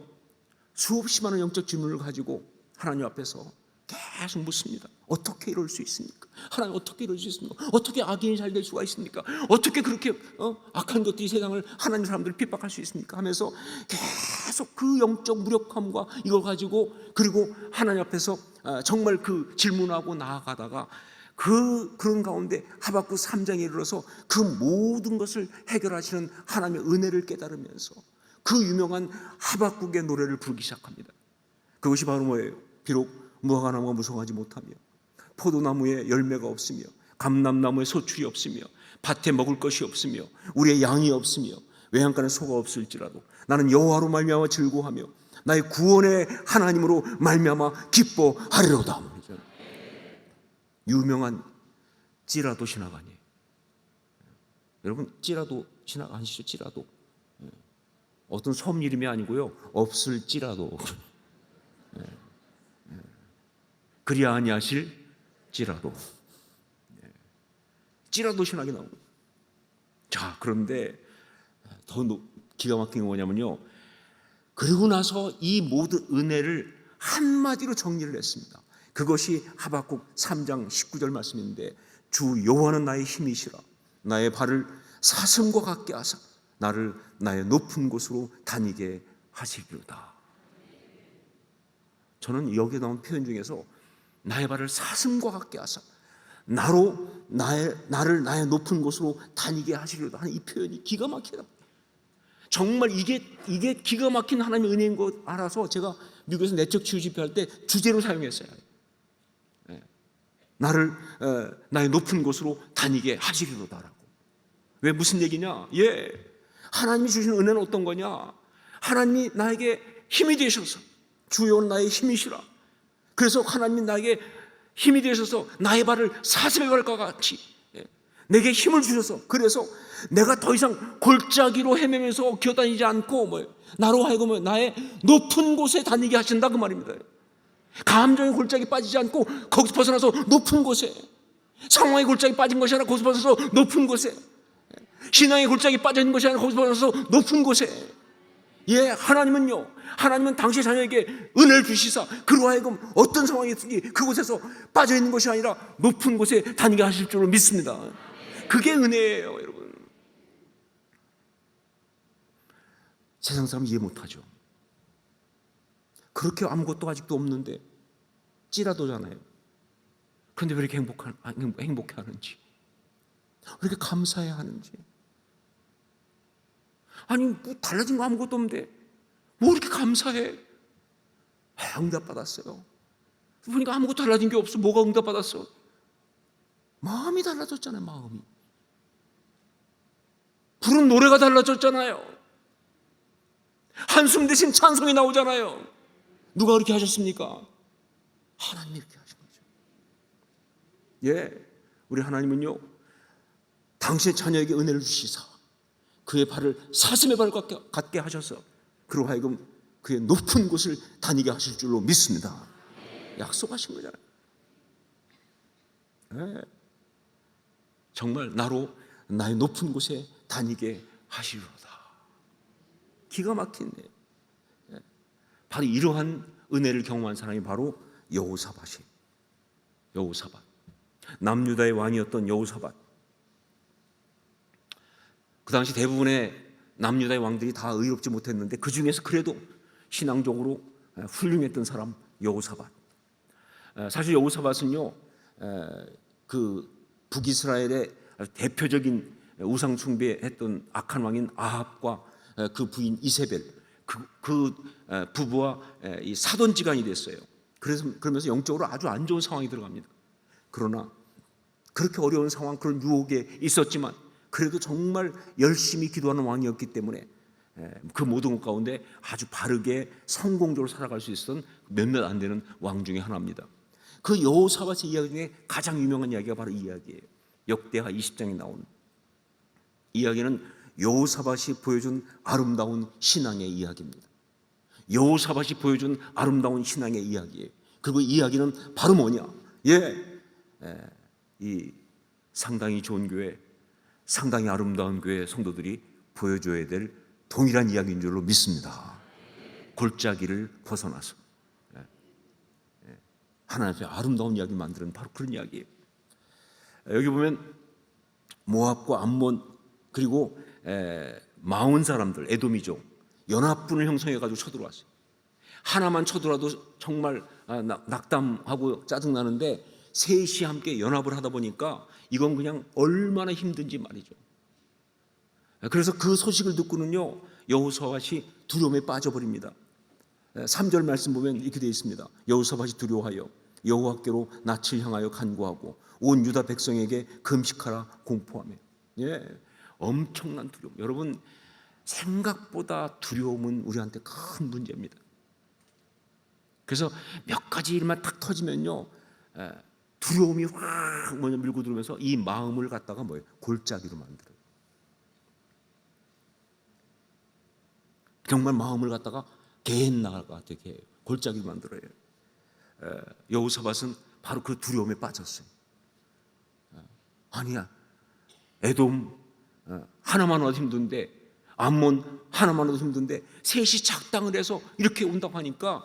수없이 많은 영적 질문을 가지고 하나님 앞에서 계속 묻습니다. 어떻게 이럴 수 있습니까? 하나님, 어떻게 이럴 수 있습니까? 어떻게 악인이 잘 될 수가 있습니까? 어떻게 그렇게 악한 것들이 세상을, 하나님 사람들을 핍박할 수 있습니까? 하면서 계속 그 영적 무력함과 이걸 가지고, 그리고 하나님 앞에서 정말 그 질문하고 나아가다가 그런 가운데 하박국 3장에 이르러서 그 모든 것을 해결하시는 하나님의 은혜를 깨달으면서 그 유명한 하박국의 노래를 부르기 시작합니다. 그것이 바로 뭐예요? 비록 무화과나무가 무성하지 못하며 포도나무에 열매가 없으며 감람나무에 소출이 없으며 밭에 먹을 것이 없으며 우리의 양이 없으며 외양간에 소가 없을지라도 나는 여호와로 말미암아 즐거워하며 나의 구원의 하나님으로 말미암아 기뻐하리로다. 유명한 찌라도 신앙아니에요. 여러분, 찌라도 신앙 아시죠? 찌라도 어떤 섬 이름이 아니고요, 없을지라도 그리 아니하실지라도, 찌라도 신학이 나오고. 자, 그런데 더 기가 막힌 게 뭐냐면요, 그리고 나서 이 모든 은혜를 한마디로 정리를 했습니다. 그것이 하박국 3장 19절 말씀인데, 주 여호와는 나의 힘이시라 나의 발을 사슴과 같게 하사 나를 나의 높은 곳으로 다니게 하시리로다. 저는 여기에 나온 표현 중에서 나의 발을 사슴과 같게 하사 나를 나의 높은 곳으로 다니게 하시리로다 하는 이 표현이 기가 막히다. 정말 이게 기가 막힌 하나님의 은혜인 것 알아서 제가 미국에서 내적 치유 집회할 때 주제로 사용했어요. 나를 나의 높은 곳으로 다니게 하시리로다라고. 왜 무슨 얘기냐? 하나님이 주신 은혜는 어떤 거냐? 하나님이 나에게 힘이 되셔서 주여 나의 힘이시라. 그래서 하나님이 나에게 힘이 되셔서 나의 발을 사슴의 발과 같이 내게 힘을 주셔서 그래서 내가 더 이상 골짜기로 헤매면서 기어다니지 않고 나로 하여금 나의 높은 곳에 다니게 하신다 그 말입니다. 감정의 골짜기 빠지지 않고 거기서 벗어나서 높은 곳에, 상황의 골짜기 빠진 것이 아니라 거기서 벗어나서 높은 곳에, 신앙의 골짜기 빠져 있는 것이 아니라 거기서 벗어나서 높은 곳에, 하나님은 당신의 자녀에게 은혜를 주시사 그로 하여금 어떤 상황이 있든지 그곳에서 빠져 있는 것이 아니라 높은 곳에 다니게 하실 줄로 믿습니다. 그게 은혜예요, 여러분. 세상 사람 이해 못하죠. 그렇게 아무것도 아직도 없는데 찌라도잖아요. 그런데 왜 이렇게 행복해 하는지, 왜 이렇게 감사해야 하는지. 아니 뭐 달라진 거 아무것도 없는데 뭐 이렇게 감사해? 응답받았어요. 보니까 아무것도 달라진 게 없어. 뭐가 응답받았어? 마음이 달라졌잖아요. 마음이. 부른 노래가 달라졌잖아요. 한숨 대신 찬송이 나오잖아요. 누가 그렇게 하셨습니까? 하나님이 그렇게 하신 거죠. 우리 하나님은요, 당신의 자녀에게 은혜를 주시사 그의 발을 사슴의 발 같게 하셔서 그로 하여금 그의 높은 곳을 다니게 하실 줄로 믿습니다. 약속하신 거잖아요. 정말 나로 나의 높은 곳에 다니게 하시리로다. 기가 막히네. 바로 이러한 은혜를 경험한 사람이 바로 여호사밧이. 여호사밧, 남유다의 왕이었던 여호사밧. 그 당시 대부분의 남유다의 왕들이 다 의롭지 못했는데 그 중에서 그래도 신앙적으로 훌륭했던 사람 여호사밧. 사실 여호사밧은요, 그 북이스라엘의 대표적인 우상 숭배했던 악한 왕인 아합과 그 부인 이세벨, 그 부부와 이 사돈지간이 됐어요. 그러면서 영적으로 아주 안 좋은 상황이 들어갑니다. 그러나 그렇게 어려운 상황, 그런 유혹에 있었지만 그래도 정말 열심히 기도하는 왕이었기 때문에 그 모든 것 가운데 아주 바르게 성공적으로 살아갈 수 있었던 몇몇 안 되는 왕 중에 하나입니다. 그 여호사밧의 이야기 중에 가장 유명한 이야기가 바로 이 이야기예요. 역대하 20장에 나온 이야기는 여호사밧이 보여준 아름다운 신앙의 이야기입니다. 여호사밧이 보여준 아름다운 신앙의 이야기예요. 그리고 이 이야기는 바로 뭐냐? 이 상당히 좋은 교회, 상당히 아름다운 교회 성도들이 보여줘야 될 동일한 이야기인 줄로 믿습니다. 골짜기를 벗어나서 하나님 앞에 아름다운 이야기 만드는 바로 그런 이야기예요. 여기 보면 모압과 암몬 그리고 마온 사람들, 에돔이죠. 연합군을 형성해가지고 쳐들어왔어요. 하나만 쳐들어와도 정말 낙담하고 짜증나는데 셋이 함께 연합을 하다 보니까 이건 그냥 얼마나 힘든지 말이죠. 그래서 그 소식을 듣고는요, 여호사밧이 두려움에 빠져버립니다. 3절 말씀 보면 이렇게 되어 있습니다. 여호사밧이 두려워하여 여호와께로 낯을 향하여 간구하고 온 유다 백성에게 금식하라 공포하며. 엄청난 두려움. 여러분, 생각보다 두려움은 우리한테 큰 문제입니다. 그래서 몇 가지 일만 탁 터지면요, 두려움이 확 먼저 밀고 들어오면서 이 마음을 갖다가 골짜기로 만들어요. 정말 마음을 갖다가 게헨나가 되게 골짜기로 만들어요. 여호사밧은 바로 그 두려움에 빠졌어요. 아니야, 에돔 하나만 와도 힘든데, 암몬 하나만 와도 힘든데 셋이 작당을 해서 이렇게 온다고 하니까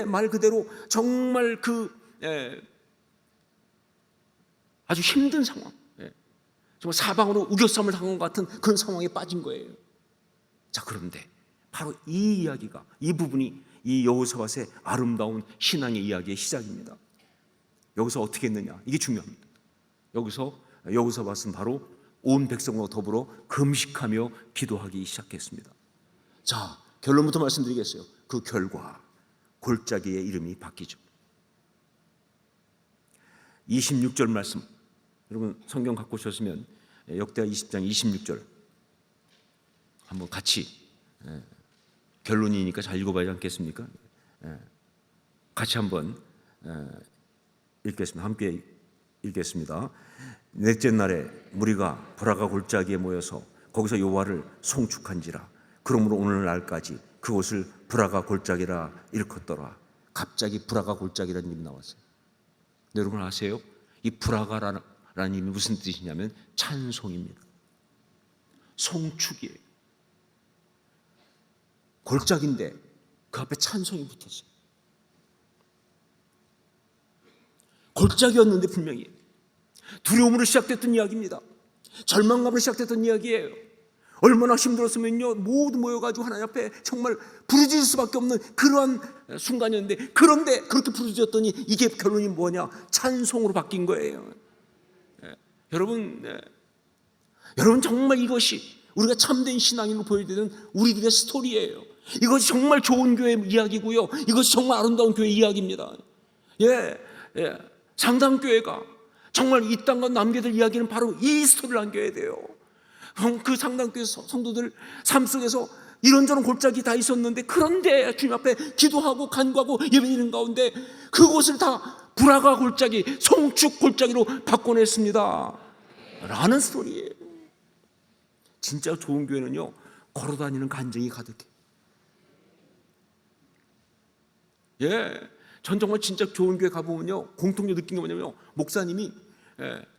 말 그대로 정말 아주 힘든 상황, 정말 사방으로 우겨쌈을 당한 것 같은 그런 상황에 빠진 거예요. 자, 그런데 바로 이 이야기가, 이 부분이 이 여호사밧의 아름다운 신앙의 이야기의 시작입니다. 여기서 어떻게 했느냐, 이게 중요합니다. 여기서 여호사밧은 바로 온 백성과 더불어 금식하며 기도하기 시작했습니다. 자, 결론부터 말씀드리겠어요. 그 결과 골짜기의 이름이 바뀌죠. 26절 말씀, 여러분 성경 갖고 오셨으면 역대하 20장 26절 한번 같이, 결론이니까 잘 읽어봐야 않겠습니까? 같이 한번 읽겠습니다. 함께 읽겠습니다. 넷째 날에 무리가 브라가 골짜기에 모여서 거기서 여호와를 송축한지라. 그러므로 오늘날까지 그곳을 브라가 골짜기라 일컫더라. 갑자기 브라가 골짜기라는 이름이 나왔어요. 여러분 아세요? 이 브라가라는 이름이 무슨 뜻이냐면 찬송입니다. 송축이에요. 골짜기인데 그 앞에 찬송이 붙었어요. 골짜기였는데 분명히 두려움으로 시작됐던 이야기입니다. 절망감으로 시작됐던 이야기예요. 얼마나 힘들었으면요, 모두 모여가지고 하나님 앞에 정말 부르짖을 수밖에 없는 그러한 순간이었는데, 그런데 그렇게 부르짖었더니 이게 결론이 뭐냐? 찬송으로 바뀐 거예요. 여러분 정말 이것이 우리가 참된 신앙인으로 보여드리는 우리들의 스토리예요. 이것이 정말 좋은 교회 이야기고요, 이것이 정말 아름다운 교회 이야기입니다. 상당교회가 정말 이 땅과 남겨질 이야기는 바로 이 스토리를 남겨야 돼요. 그 상당교회 성도들 삶 속에서 이런저런 골짜기 다 있었는데, 그런데 주님 앞에 기도하고 간구하고 예배드리는 가운데 그곳을 다 브라가 골짜기, 송축 골짜기로 바꿔냈습니다 라는 스토리예요. 진짜 좋은 교회는요, 걸어다니는 간증이 가득해요. 전 정말 진짜 좋은 교회 가보면요, 공통적으로 느낀 게 뭐냐면요, 목사님이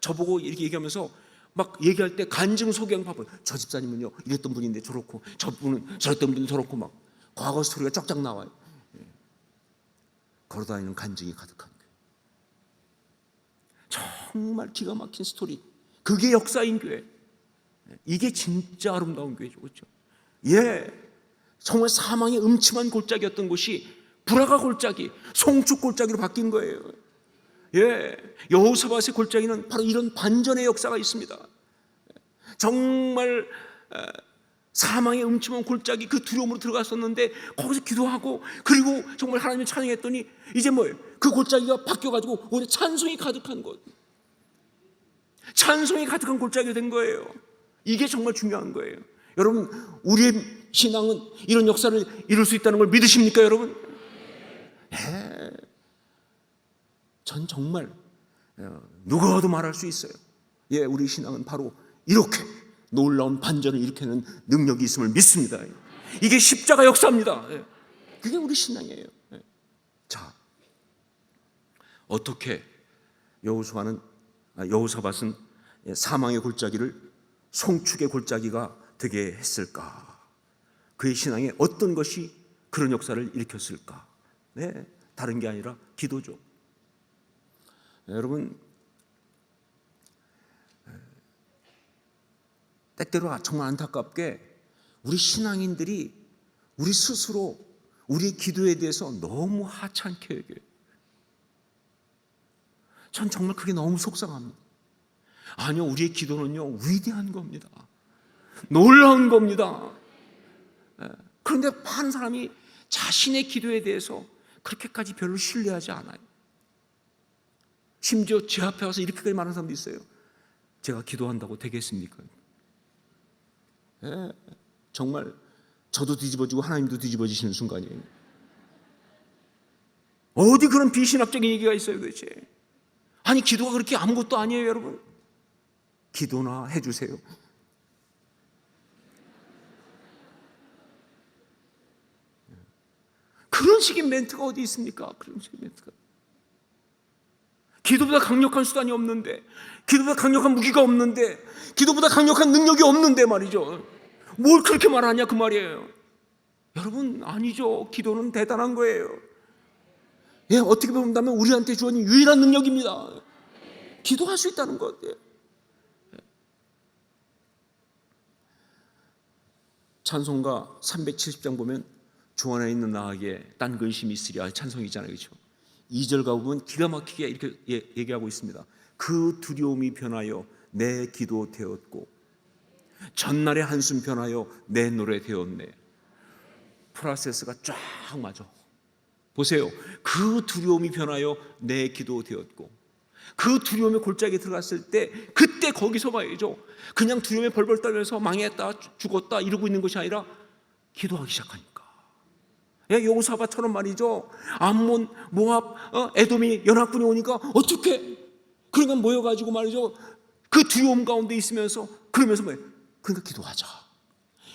저보고 이렇게 얘기하면서 막 얘기할 때 간증 소개하는 거 봐봐요. 저 집사님은요 이랬던 분인데 저렇고, 저분은 저랬던 분이 저렇고, 막 과거 스토리가 쫙쫙 나와요. 걸어다니는 간증이 가득한 교회, 정말 기가 막힌 스토리, 그게 역사인 교회. 이게 진짜 아름다운 교회죠, 그렇죠? 정말 사망의 음침한 골짜기였던 곳이 브라가 골짜기, 송축 골짜기로 바뀐 거예요. 여호사밧의 골짜기는 바로 이런 반전의 역사가 있습니다. 정말 사망의 음침한 골짜기, 그 두려움으로 들어갔었는데 거기서 기도하고, 그리고 정말 하나님을 찬양했더니 이제 뭐예요? 그 골짜기가 바뀌어가지고 오히려 찬송이 가득한 곳, 찬송이 가득한 골짜기가 된 거예요. 이게 정말 중요한 거예요. 여러분, 우리의 신앙은 이런 역사를 이룰 수 있다는 걸 믿으십니까, 여러분? 전 정말 누구와도 말할 수 있어요. 우리 신앙은 바로 이렇게 놀라운 반전을 일으키는 능력이 있음을 믿습니다. 이게 십자가 역사입니다. 그게 우리 신앙이에요. 자, 어떻게 여호사밧은 사망의 골짜기를 송축의 골짜기가 되게 했을까? 그의 신앙에 어떤 것이 그런 역사를 일으켰을까? 다른 게 아니라 기도죠. 여러분, 때때로 정말 안타깝게 우리 신앙인들이 우리 스스로 우리 기도에 대해서 너무 하찮게 여겨요. 전 정말 그게 너무 속상합니다. 아니요, 우리의 기도는요 위대한 겁니다. 놀라운 겁니다. 그런데 많은 사람이 자신의 기도에 대해서 그렇게까지 별로 신뢰하지 않아요. 심지어 제 앞에 와서 이렇게까지 말하는 사람도 있어요. 제가 기도한다고 되겠습니까? 정말 저도 뒤집어지고 하나님도 뒤집어지시는 순간이에요. 어디 그런 비신학적인 얘기가 있어요 도대체? 아니, 기도가 그렇게 아무것도 아니에요, 여러분. 기도나 해주세요. 그런 식의 멘트가 어디 있습니까? 그런 식의 멘트가. 기도보다 강력한 수단이 없는데, 기도보다 강력한 무기가 없는데, 기도보다 강력한 능력이 없는데 말이죠. 뭘 그렇게 말하냐 그 말이에요. 여러분, 아니죠. 기도는 대단한 거예요. 어떻게 본다면 우리한테 주어진 유일한 능력입니다. 기도할 수 있다는 것. 찬송가 370장 보면 주 안에 있는 나에게 딴 근심이 있으랴 찬송이잖아요, 그렇죠? 2절 가보면 기가 막히게 이렇게 얘기하고 있습니다. 그 두려움이 변하여 내 기도 되었고 전날의 한숨 변하여 내 노래 되었네. 프로세스가 쫙 맞아. 보세요. 그 두려움이 변하여 내 기도 되었고, 그 두려움의 골짜기에 들어갔을 때 그때 거기서 봐야죠. 그냥 두려움에 벌벌 떨면서 망했다 죽었다 이러고 있는 것이 아니라 기도하기 시작하니까. 여호사밧처럼 말이죠. 암몬, 모압, 에돔이 연합군이 오니까 어떻게? 그러니까 모여가지고 말이죠. 그 두려움 가운데 있으면서 그러면서 뭐예요? 그러니까 기도하자.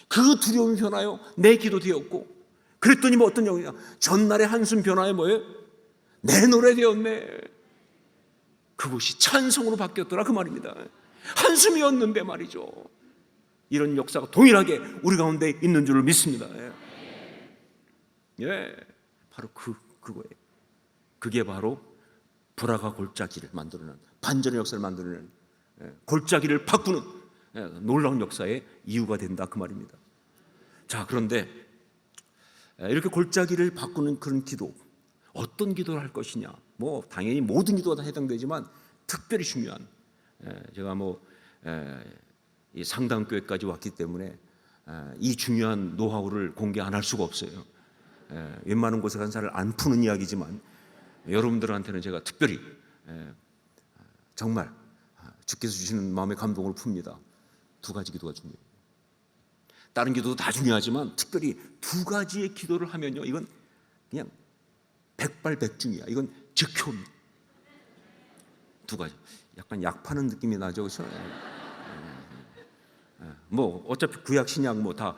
그 두려움이 변하여 내 기도 되었고, 그랬더니 뭐 어떤 영이냐? 전날의 한숨 변화에 뭐예요? 내 노래 되었네. 그것이 찬송으로 바뀌었더라 그 말입니다. 한숨이었는데 말이죠. 이런 역사가 동일하게 우리 가운데 있는 줄을 믿습니다. 바로 그거예요. 그게 바로 불화가 골짜기를 만들어낸, 반전의 역사를 만들어낸, 골짜기를 바꾸는 놀라운 역사의 이유가 된다 그 말입니다. 자, 그런데 이렇게 골짜기를 바꾸는 그런 기도, 어떤 기도를 할 것이냐? 뭐 당연히 모든 기도가 다 해당되지만 특별히 중요한, 제가 이 상당교회까지 왔기 때문에 이 중요한 노하우를 공개 안 할 수가 없어요. 웬만한 곳에 간 잘 안 푸는 이야기지만 여러분들한테는 제가 특별히 정말 주께서 주시는 마음의 감동을 풉니다. 두 가지 기도가 중요해요. 다른 기도도 다 중요하지만 특별히 두 가지의 기도를 하면요, 이건 그냥 백발백중이야. 이건 즉효입니다. 두 가지. 약간 약 파는 느낌이 나죠, 그렇죠? 뭐 어차피 구약 신약 뭐 다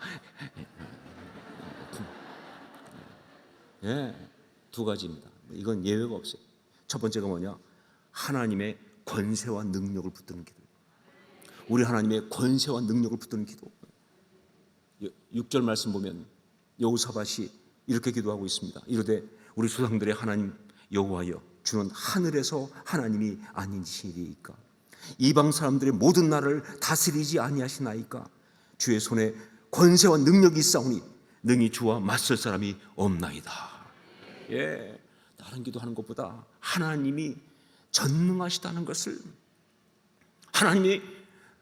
두 가지입니다. 이건 예외가 없어요. 첫 번째가 뭐냐? 하나님의 권세와 능력을 붙드는 기도. 우리 하나님의 권세와 능력을 붙드는 기도. 6절 말씀 보면 여호사밧이 이렇게 기도하고 있습니다. 이르되 우리 조상들의 하나님 여호와여, 주는 하늘에서 하나님이 아니시리이까? 이방 사람들의 모든 나라를 다스리지 아니하시나이까? 주의 손에 권세와 능력이 있사오니 능히 주와 맞설 사람이 없나이다. 다른 기도하는 것보다 하나님이 전능하시다는 것을, 하나님이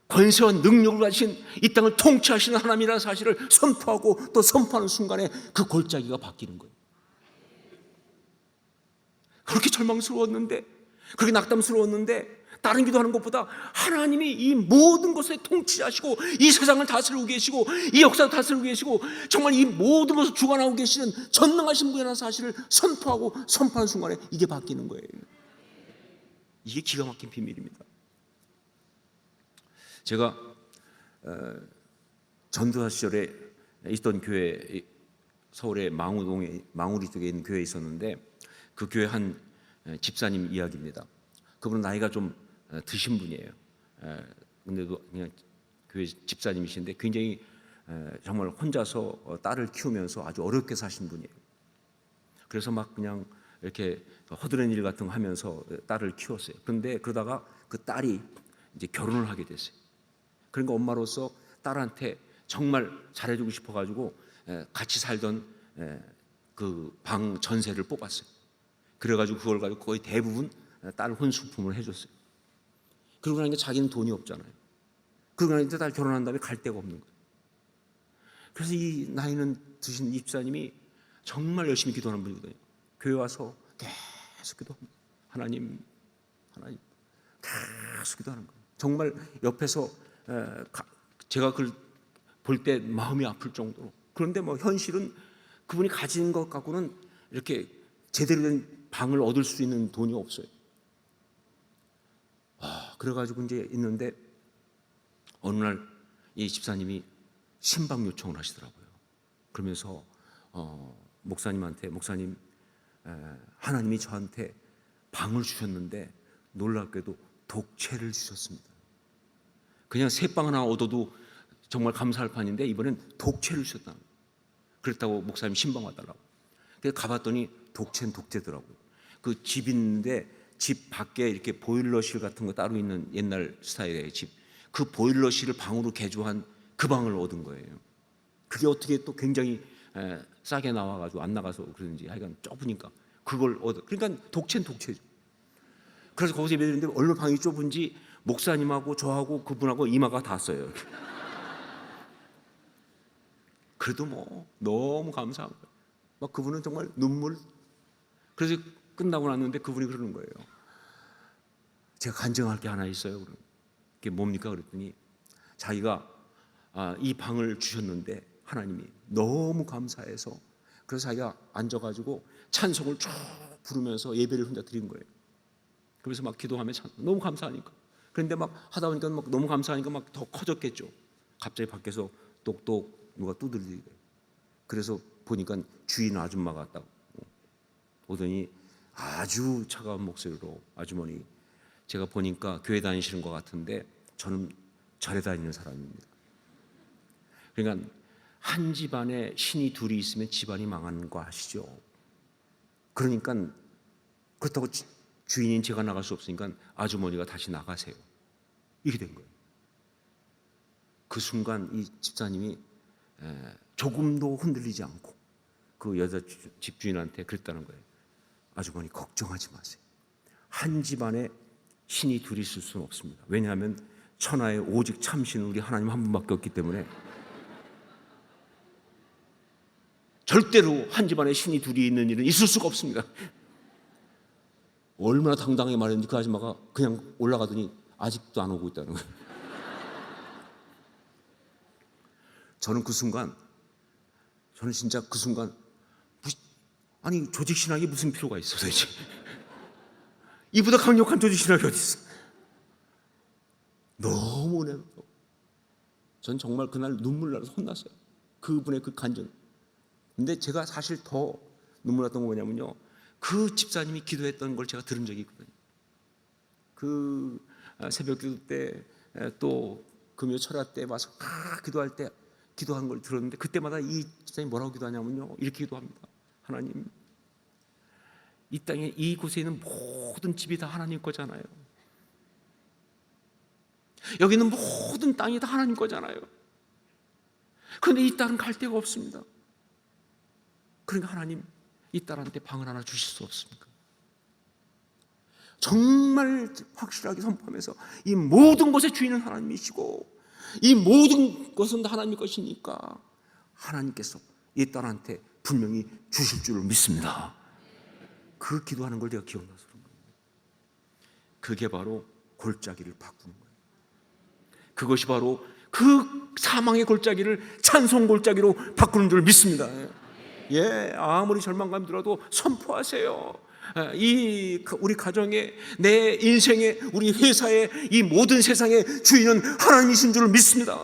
권세와 능력을 가지신 이 땅을 통치하시는 하나님이라는 사실을 선포하고 또 선포하는 순간에 그 골짜기가 바뀌는 거예요. 그렇게 절망스러웠는데, 그렇게 낙담스러웠는데, 다른 기도하는 것보다 하나님이 이 모든 것에 통치하시고 이 세상을 다스리고 계시고 이 역사를 다스리고 계시고 정말 이 모든 것을 주관하고 계시는 전능하신 분이라는 사실을 선포하고 선포하는 순간에 이게 바뀌는 거예요. 이게 기가 막힌 비밀입니다. 제가 전도사 시절에 있던 교회, 서울의 망우리 쪽에 있는 교회에 있었는데 그 교회 한 집사님 이야기입니다. 그분은 나이가 좀 드신 분이에요. 근데도 그냥 교회 집사님이신데 굉장히 정말 혼자서 딸을 키우면서 아주 어렵게 사신 분이에요. 그래서 막 그냥 이렇게 허드렛 일 같은 거 하면서 딸을 키웠어요. 그런데 그러다가 그 딸이 이제 결혼을 하게 됐어요. 그러니까 엄마로서 딸한테 정말 잘해주고 싶어가지고 같이 살던 그 방 전세를 뽑았어요. 그래가지고 그걸 가지고 거의 대부분 딸 혼수품을 해줬어요. 그러고 나니까 자기는 돈이 없잖아요. 그러고 나니까 딸 결혼한 다음에 갈 데가 없는 거예요. 그래서 이 나이는 드신 집사님이 정말 열심히 기도하는 분이거든요. 교회 와서 계속 기도합니다. 하나님 계속 기도하는 거예요. 정말 옆에서 제가 그걸 볼 때 마음이 아플 정도로. 그런데 뭐 현실은 그분이 가진 것 갖고는 이렇게 제대로 된 방을 얻을 수 있는 돈이 없어요. 그래가지고 이제 있는데 어느 날 이 집사님이 신방 요청을 하시더라고요. 그러면서 목사님한테, 목사님, 하나님이 저한테 방을 주셨는데 놀랍게도 독채를 주셨습니다. 그냥 새방 하나 얻어도 정말 감사할 판인데 이번엔 독채를 주셨다. 그랬다고 목사님 신방 와달라고. 그래서 가봤더니 독채는 독재더라고요. 그 집인데 집 밖에 이렇게 보일러실 같은 거 따로 있는 옛날 스타일의 집, 그 보일러실을 방으로 개조한 그 방을 얻은 거예요. 그게 어떻게 또 굉장히 싸게 나와가지고 안 나가서 그런지 하여간 좁으니까 그걸 얻어. 그러니까 독채는 독채죠. 그래서 거기서 예배드리는데 얼마나 방이 좁은지 목사님하고 저하고 그분하고 이마가 닿았어요. 그래도 뭐 너무 감사한 거예요. 막 그분은 정말 눈물. 그래서 끝나고 났는데 그분이 그러는 거예요. 제가 간증할 게 하나 있어요. 그게 뭡니까? 그랬더니 자기가 이 방을 주셨는데 하나님이 너무 감사해서 그래서 자기가 앉아가지고 찬송을 쭉 부르면서 예배를 혼자 드린 거예요. 그래서 막 기도하며 너무 감사하니까. 그런데 막 하다 보니까 막 너무 감사하니까 막 더 커졌겠죠. 갑자기 밖에서 똑똑 누가 두드리더래요. 그래서 보니까 주인 아줌마가 왔다고 오더니 아주 차가운 목소리로 아주머니, 제가 보니까 교회 다니시는 것 같은데 저는 절에 다니는 사람입니다. 그러니까 한 집안에 신이 둘이 있으면 집안이 망하는 거 아시죠? 그러니까 그렇다고 주인인 제가 나갈 수 없으니까 아주머니가 다시 나가세요. 이렇게 된 거예요. 그 순간 이 집사님이 조금도 흔들리지 않고 그 여자 집주인한테 그랬다는 거예요. 아주머니 걱정하지 마세요. 한 집안에 신이 둘이 있을 수는 없습니다. 왜냐하면 천하에 오직 참신은 우리 하나님 한 분밖에 없기 때문에 절대로 한 집안에 신이 둘이 있는 일은 있을 수가 없습니다. 얼마나 당당하게 말했는지 그 아줌마가 그냥 올라가더니 아직도 안 오고 있다는 거예요. 저는 진짜 그 순간 아니 조직신학이 무슨 필요가 있어 도대체. 이보다 강력한 조직신학이 어디 있어. 너무 은혜롭고 전 정말 그날 눈물 나서 혼났어요. 그분의 그 간증. 근데 제가 사실 더 눈물 났던 거 뭐냐면요, 그 집사님이 기도했던 걸 제가 들은 적이 있거든요. 그 새벽 기도 때 또 금요 철야 때 와서 기도할 때 기도한 걸 들었는데 그때마다 이 집사님이 뭐라고 기도하냐면요, 이렇게 기도합니다. 하나님, 이 땅에 이곳에 있는 모든 집이 다 하나님 거잖아요. 여기 있는 모든 땅이 다 하나님 거잖아요. 그런데 이 딸은 갈 데가 없습니다. 그러니까 하나님, 이 딸한테 방을 하나 주실 수 없습니까? 정말 확실하게 선포하면서 이 모든 것의 주인은 하나님이시고 이 모든 것은 다 하나님의 것이니까 하나님께서 이 딸한테 분명히 주실 줄을 믿습니다. 그 기도하는 걸 내가 기억나서 그런 거예요. 그게 바로 골짜기를 바꾸는 거예요. 그것이 바로 그 사망의 골짜기를 찬송 골짜기로 바꾸는 줄 믿습니다. 예, 아무리 절망감이 들어도 선포하세요. 우리 가정에, 내 인생에, 우리 회사에, 이 모든 세상의 주인은 하나님이신 줄 믿습니다.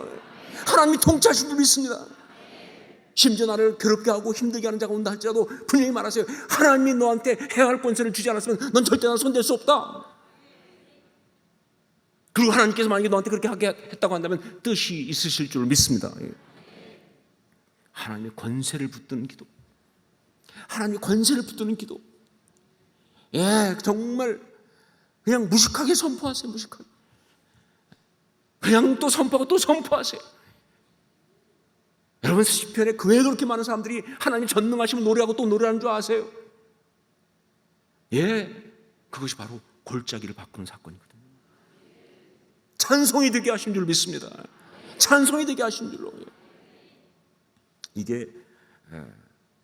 하나님이 통치하신 줄 믿습니다. 심지어 나를 괴롭게 하고 힘들게 하는 자가 온다 할지라도 분명히 말하세요. 하나님이 너한테 해할 권세를 주지 않았으면 넌 절대 나 손댈 수 없다. 그리고 하나님께서 만약에 너한테 그렇게 하게 했다고 한다면 뜻이 있으실 줄 믿습니다. 하나님의 권세를 붙드는 기도, 하나님의 권세를 붙드는 기도. 예, 정말 그냥 무식하게 선포하세요. 무식하게 그냥 또 선포하고 또 선포하세요. 여러분, 시편에 왜 그렇게 많은 사람들이 하나님 전능하시면 노래하고 또 노래하는 줄 아세요? 예, 그것이 바로 골짜기를 바꾸는 사건이거든요. 찬송이 되게 하신 줄 믿습니다. 찬송이 되게 하신 줄로. 이게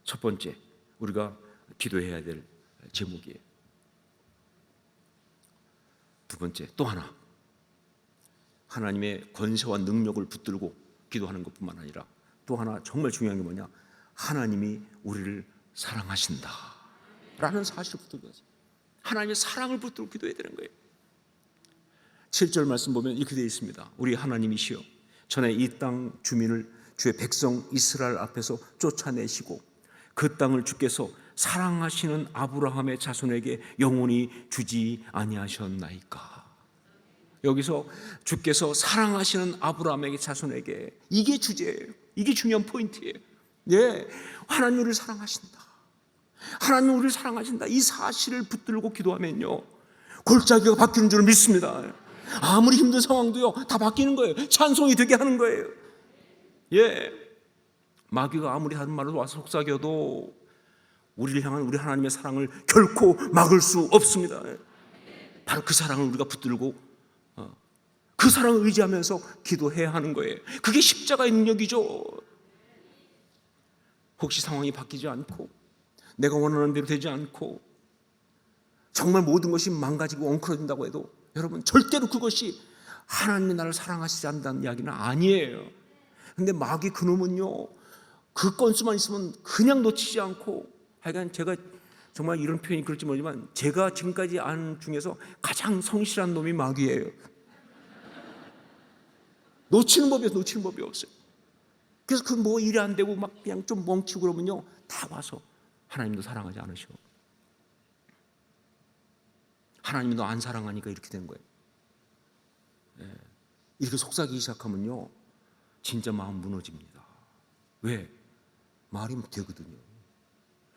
첫 번째 우리가 기도해야 될 제목이에요. 두 번째, 또 하나, 하나님의 권세와 능력을 붙들고 기도하는 것뿐만 아니라 또 하나 정말 중요한 게 뭐냐, 하나님이 우리를 사랑하신다 라는 사실을 붙들고 있어요. 하나님의 사랑을 붙들고 기도해야 되는 거예요. 7절 말씀 보면 이렇게 되어 있습니다. 우리 하나님이시여, 전에 이 땅 주민을 주의 백성 이스라엘 앞에서 쫓아내시고 그 땅을 주께서 사랑하시는 아브라함의 자손에게 영원히 주지 아니하셨나이까. 여기서 주께서 사랑하시는 아브라함에게 자손에게, 이게 주제예요. 이게 중요한 포인트예요. 네, 하나님 우리를 사랑하신다. 하나님 우리를 사랑하신다. 이 사실을 붙들고 기도하면요, 골짜기가 바뀌는 줄 믿습니다. 아무리 힘든 상황도요, 다 바뀌는 거예요. 찬송이 되게 하는 거예요. 예, 마귀가 아무리 하는 말을 와서 속삭여도 우리를 향한 우리 하나님의 사랑을 결코 막을 수 없습니다. 바로 그 사랑을 우리가 붙들고 그 사랑을 의지하면서 기도해야 하는 거예요. 그게 십자가의 능력이죠. 혹시 상황이 바뀌지 않고 내가 원하는 대로 되지 않고 정말 모든 것이 망가지고 엉클어진다고 해도 여러분, 절대로 그것이 하나님이 나를 사랑하시지 않는다는 이야기는 아니에요. 근데 마귀 그놈은요, 그 건수만 있으면 그냥 놓치지 않고, 하여간 제가 정말 이런 표현이 그럴지 모르지만 제가 지금까지 아는 중에서 가장 성실한 놈이 마귀예요. 놓치는 법이 없어요. 그래서 그 뭐 일이 안 되고 막 그냥 좀 멈추고 그러면요, 다 와서 하나님도 사랑하지 않으셔. 하나님도 안 사랑하니까 이렇게 된 거예요. 이렇게 속삭이기 시작하면요, 진짜 마음 무너집니다. 왜? 말이 되거든요.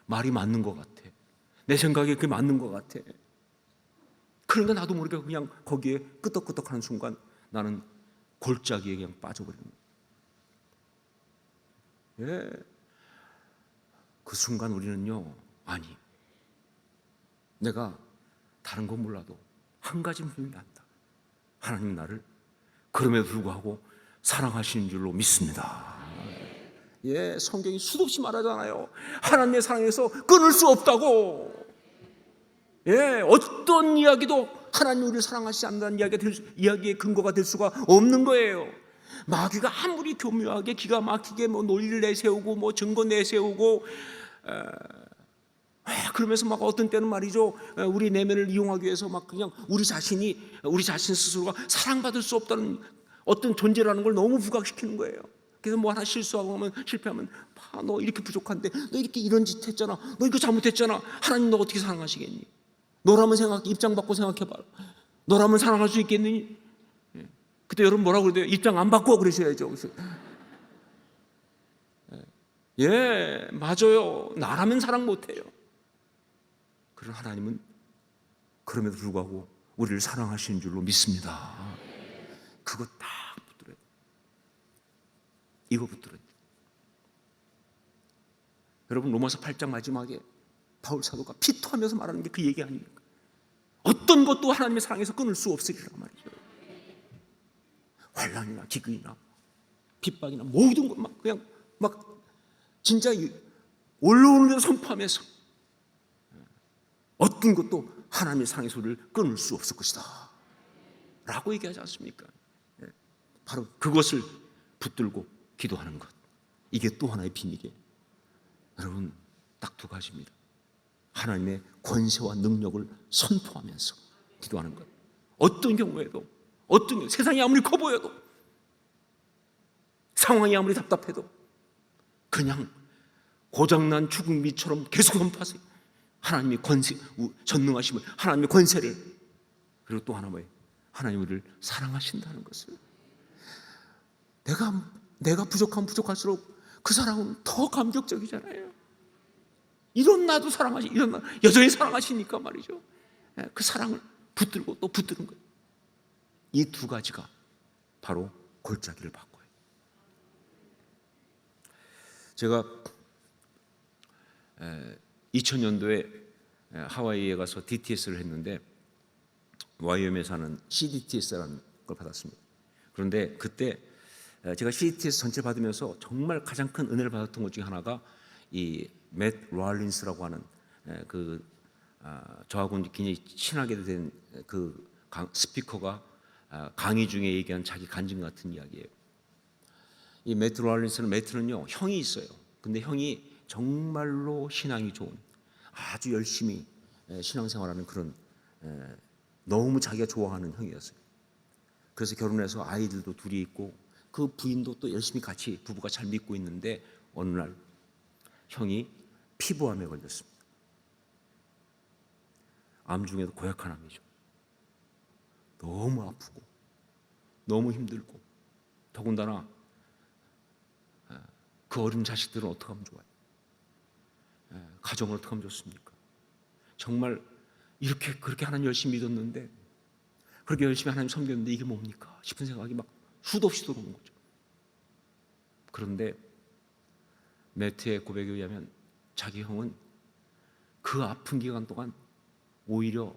말이 맞는 것 같아. 내 생각에 그게 맞는 것 같아. 그러니까 나도 모르게 그냥 거기에 끄덕끄덕하는 순간 나는 골짜기에 그냥 빠져버리는 거예요. 예. 그 순간 우리는요, 아니, 내가 다른 건 몰라도 한 가지 분명히 안다. 하나님 나를 그럼에도 불구하고 사랑하시는 줄로 믿습니다. 예, 성경이 수도 없이 말하잖아요. 하나님의 사랑에서 끊을 수 없다고. 예, 어떤 이야기도 하나님 우리를 사랑하시지 않는다는 이야기의 근거가 될 수가 없는 거예요. 마귀가 아무리 교묘하게 기가 막히게 뭐 논리를 내세우고 뭐 증거 내세우고 그러면서 막 어떤 때는 말이죠, 우리 내면을 이용하기 위해서 막 그냥 우리 자신 스스로가 사랑받을 수 없다는 어떤 존재라는 걸 너무 부각시키는 거예요. 그래서 뭐 하나 실수하고 하면 실패하면, 너 이렇게 부족한데, 너 이렇게 이런 짓 했잖아, 너 이거 잘못했잖아, 하나님 너 어떻게 사랑하시겠니? 너라면 입장 바꿔 생각해봐. 너라면 사랑할 수 있겠니? 그때 여러분 뭐라고 그래요? 입장 안 바꿔 그러셔야죠. 예, 맞아요. 나라면 사랑 못해요. 그러나 하나님은 그럼에도 불구하고 우리를 사랑하시는 줄로 믿습니다. 그거 딱 붙들어요. 이거 붙들어요. 여러분, 로마서 8장 마지막에 바울 사도가 피토하면서 말하는 게 그 얘기 아닙니까? 어떤 것도 하나님의 사랑에서 끊을 수 없으리라 말이죠. 환난이나 기근이나 핍박이나 모든 것 막 그냥 막 진짜 올라오는 대로 선포하면서 어떤 것도 하나님의 사랑에서 우리를 끊을 수 없을 것이다 라고 얘기하지 않습니까? 바로 그것을 붙들고 기도하는 것, 이게 또 하나의 비밀이에요. 여러분, 딱 두 가지입니다. 하나님의 권세와 능력을 선포하면서 기도하는 것. 어떤 경우에도, 세상이 아무리 커 보여도, 상황이 아무리 답답해도 그냥 고장난 죽음이처럼 계속 선포하세요. 하나님의 권세, 전능하심을, 하나님의 권세를. 그리고 또 하나 뭐예요? 하나님 우리를 사랑하신다는 것을. 내가 부족할수록 그 사랑은 더 감격적이잖아요. 이런 나도 여전히 사랑하시니까 말이죠. 그 사랑을 붙들고 또 붙드는 거예요. 이 두 가지가 바로 골짜기를 바꿔요. 제가 2000년도에 하와이에 가서 DTS를 했는데, YM에 사는 CDTS라는 걸 받았습니다. 그런데 그때 제가 CDTS 전체 받으면서 정말 가장 큰 은혜를 받았던 것 중에 하나가 이 맷 롤린스라고 하는 저하고 굉장히 친하게 된 그 스피커가 강의 중에 얘기한 자기 간증 같은 이야기예요. 이 매트 롤린스는, 매트는요 형이 있어요. 근데 형이 정말로 신앙이 좋은, 아주 열심히 신앙생활하는 그런 너무 자기가 좋아하는 형이었어요. 그래서 결혼해서 아이들도 둘이 있고 그 부인도 또 열심히 같이 부부가 잘 믿고 있는데, 어느 날 형이 피부암에 걸렸습니다. 암 중에도 고약한 암이죠. 너무 아프고 너무 힘들고, 더군다나 그 어린 자식들은 어떻게 하면 좋아요? 가정을 어떻게 하면 좋습니까? 정말 그렇게 하나님 열심히 믿었는데, 그렇게 열심히 하나님 섬겼는데 이게 뭡니까 싶은 생각이 막 수도 없이 들어오는 거죠. 그런데 매트의 고백에 의하면 자기 형은 그 아픈 기간 동안 오히려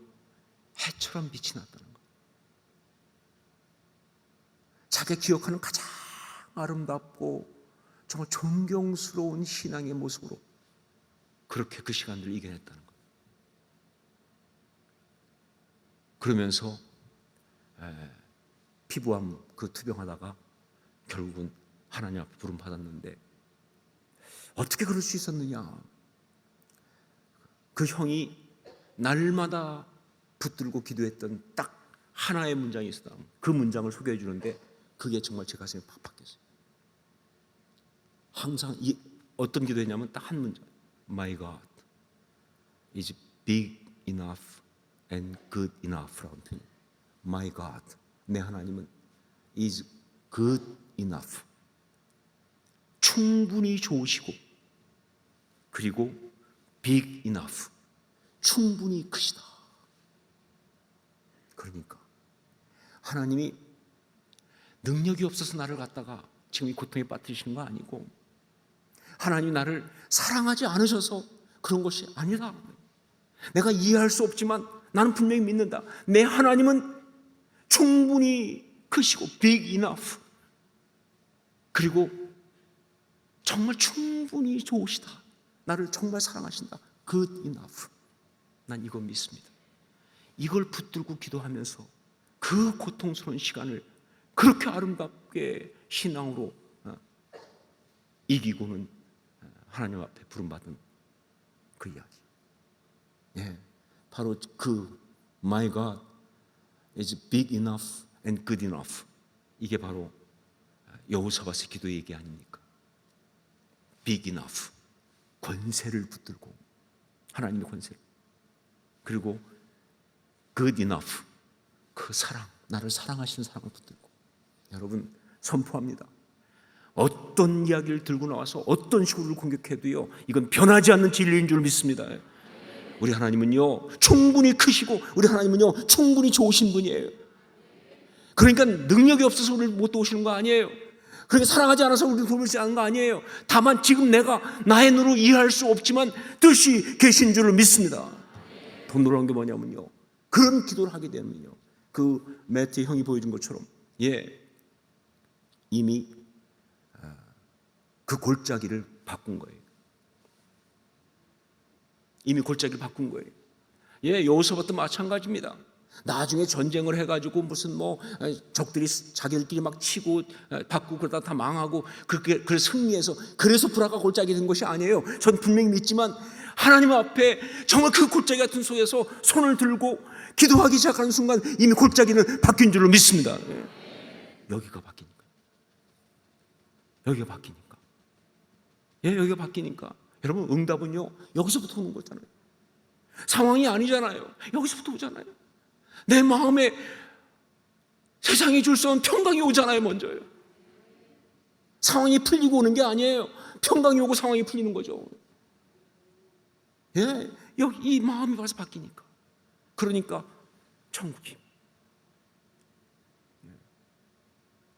해처럼 빛이 났다는 거예요. 자기가 기억하는 가장 아름답고 정말 존경스러운 신앙의 모습으로 그렇게 그 시간들을 이겨냈다는 거예요. 그러면서 피부암 그 투병하다가 결국은 하나님 앞에 부름 받았는데 어떻게 그럴 수 있었느냐? 그 형이 날마다 붙들고 기도했던 딱 하나의 문장이 있었다. 그 문장을 소개해 주는데 그게 정말 제 가슴에 팍팍했어요. 항상 어떤 기도했냐면 딱 한 문장. My God is big enough and good enough라고 표현. My God, 내 하나님은 is good enough. 충분히 좋으시고 그리고 big enough. 충분히 크시다. 그러니까 하나님이 능력이 없어서 나를 갖다가 지금 이 고통에 빠뜨리시는 거 아니고 하나님이 나를 사랑하지 않으셔서 그런 것이 아니라 내가 이해할 수 없지만 나는 분명히 믿는다. 내 하나님은 충분히 크시고 big enough 그리고 정말 충분히 좋으시다. 나를 정말 사랑하신다. good enough. 난 이거 믿습니다. 이걸 붙들고 기도하면서 그 고통스러운 시간을 그렇게 아름답게 신앙으로 이기고는 하나님 앞에 부름받은 그 이야기. 예, 바로 그 My God is big enough and good enough. 이게 바로 여호사밧의 기도 얘기 아닙니까? big enough. 권세를 붙들고 하나님의 권세를. 그리고 good enough. 그 사랑, 나를 사랑하시는 사랑을 붙들고. 여러분 선포합니다. 어떤 이야기를 들고 나와서 어떤 식으로 공격해도요, 이건 변하지 않는 진리인 줄 믿습니다. 우리 하나님은요 충분히 크시고 우리 하나님은요 충분히 좋으신 분이에요. 그러니까 능력이 없어서 우리를 못 도우시는 거 아니에요. 그러니까 사랑하지 않아서 우리를 도우시지 않는 거 아니에요. 다만 지금 내가 나의 눈으로 이해할 수 없지만 뜻이 계신 줄을 믿습니다. 더 놀라운 게 뭐냐면요, 그런 기도를 하게 되면요, 그 매트 형이 보여준 것처럼 이미 그 골짜기를 바꾼 거예요. 이미 골짜기를 바꾼 거예요. 여호사밧도 마찬가지입니다. 나중에 전쟁을 해가지고 무슨 적들이 자기들끼리 막 치고 바꾸고 그러다 다 망하고 그렇게 승리해서 그래서 브라가 골짜기 된 것이 아니에요. 전 분명히 믿지만 하나님 앞에 정말 그 골짜기 같은 속에서 손을 들고 기도하기 시작하는 순간 이미 골짜기는 바뀐 줄로 믿습니다. 여기가 바뀌니까. 여기가 바뀌니까. 여기가 바뀌니까. 여러분 응답은요 여기서부터 오는 거잖아요. 상황이 아니잖아요. 여기서부터 오잖아요. 내 마음에 세상이 줄 수 없는 평강이 오잖아요. 먼저요. 상황이 풀리고 오는 게 아니에요. 평강이 오고 상황이 풀리는 거죠. 여기 이 마음이 와서 바뀌니까. 그러니까 천국이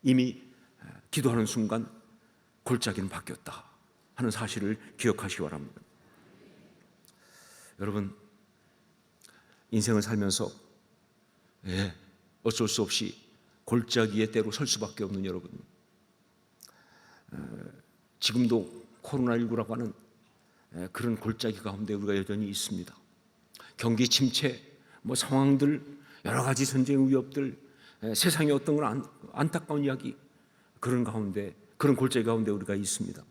이미 기도하는 순간 골짜기는 바뀌었다 하는 사실을 기억하시기 바랍니다. 여러분 인생을 살면서 어쩔 수 없이 골짜기에 때로 설 수밖에 없는 여러분, 지금도 코로나19라고 하는 그런 골짜기 가운데 우리가 여전히 있습니다. 경기 침체, 상황들, 여러 가지 전쟁 위협들, 세상의 어떤 건 안타까운 이야기, 그런 가운데, 그런 골짜기 가운데 우리가 있습니다.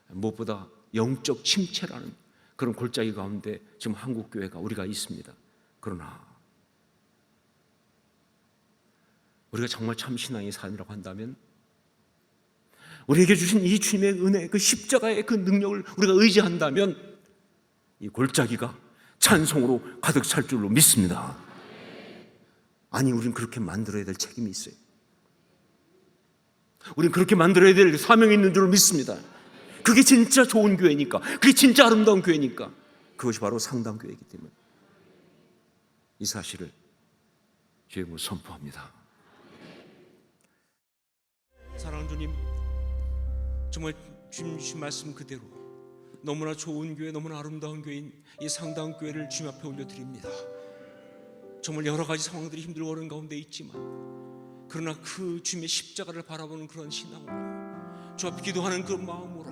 무엇보다 영적 침체라는 그런 골짜기 가운데 지금 한국교회가 우리가 있습니다. 그러나 우리가 정말 참 신앙의 삶이라고 한다면 우리에게 주신 이 주님의 은혜, 그 십자가의 그 능력을 우리가 의지한다면 이 골짜기가 찬송으로 가득 찰 줄로 믿습니다. 아니, 우리는 그렇게 만들어야 될 책임이 있어요. 우리는 그렇게 만들어야 될 사명이 있는 줄로 믿습니다. 그게 진짜 좋은 교회니까, 그게 진짜 아름다운 교회니까, 그것이 바로 상담교회이기 때문에 이 사실을 주의 이름으로 선포합니다. 사랑하는 주님, 정말 주님 주신 말씀 그대로 너무나 좋은 교회, 너무나 아름다운 교회인 이 상담교회를 주님 앞에 올려드립니다. 정말 여러 가지 상황들이 힘들고 어려운 가운데 있지만 그러나 그 주님의 십자가를 바라보는 그런 신앙으로, 주 앞에 기도하는 그런 마음으로,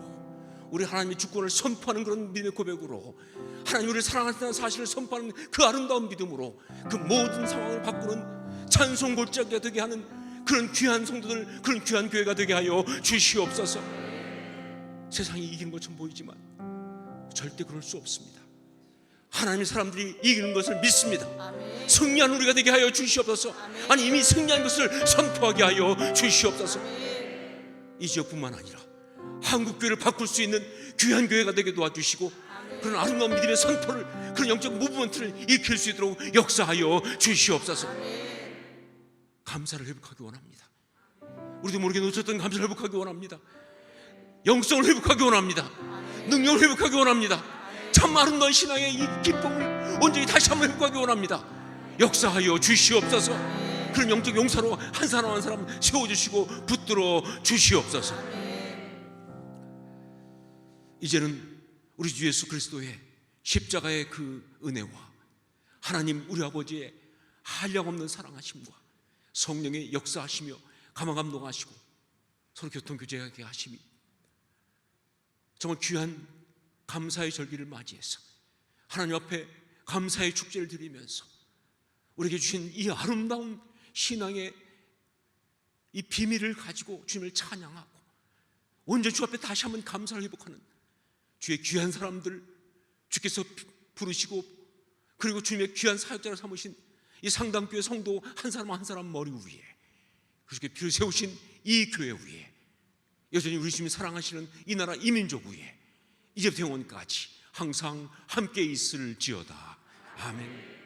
우리 하나님의 주권을 선포하는 그런 믿음의 고백으로, 하나님 우리를 사랑한다는 사실을 선포하는 그 아름다운 믿음으로 그 모든 상황을 바꾸는 찬송 골짜기가 되게 하는 그런 귀한 성도들, 그런 귀한 교회가 되게 하여 주시옵소서. 세상이 이기는 것처럼 보이지만 절대 그럴 수 없습니다. 하나님의 사람들이 이기는 것을 믿습니다. 승리한 우리가 되게 하여 주시옵소서. 아니, 이미 승리한 것을 선포하게 하여 주시옵소서. 이 지역뿐만 아니라 한국교회를 바꿀 수 있는 귀한 교회가 되게 도와주시고, 그런 아름다운 믿음의 선포를, 그런 영적 무브먼트를 일으킬 수 있도록 역사하여 주시옵소서. 감사를 회복하기 원합니다. 우리도 모르게 놓쳤던 감사를 회복하기 원합니다. 영성을 회복하기 원합니다. 능력을 회복하기 원합니다. 참 아름다운 신앙의 이 기쁨을 온전히 다시 한번 회복하기 원합니다. 역사하여 주시옵소서. 그런 영적 용사로 한 사람 한 사람 세워주시고 붙들어 주시옵소서. 이제는 우리 주 예수 그리스도의 십자가의 그 은혜와 하나님 우리 아버지의 한량없는 사랑하심과 성령의 역사하시며 감화감동하시고 서로 교통교제하게 하심이 정말 귀한 감사의 절기를 맞이해서 하나님 앞에 감사의 축제를 드리면서 우리에게 주신 이 아름다운 신앙의 이 비밀을 가지고 주님을 찬양하고 온전히 주 앞에 다시 한번 감사를 회복하는 주의 귀한 사람들, 주께서 부르시고 그리고 주님의 귀한 사역자를 삼으신 이 상당교회 성도 한 사람 한 사람 머리 위에 그렇게 피를 세우신 이 교회 위에 여전히 우리 주님이 사랑하시는 이 나라 이 민족 위에 이제부터 영원까지 항상 함께 있을지어다. 아멘.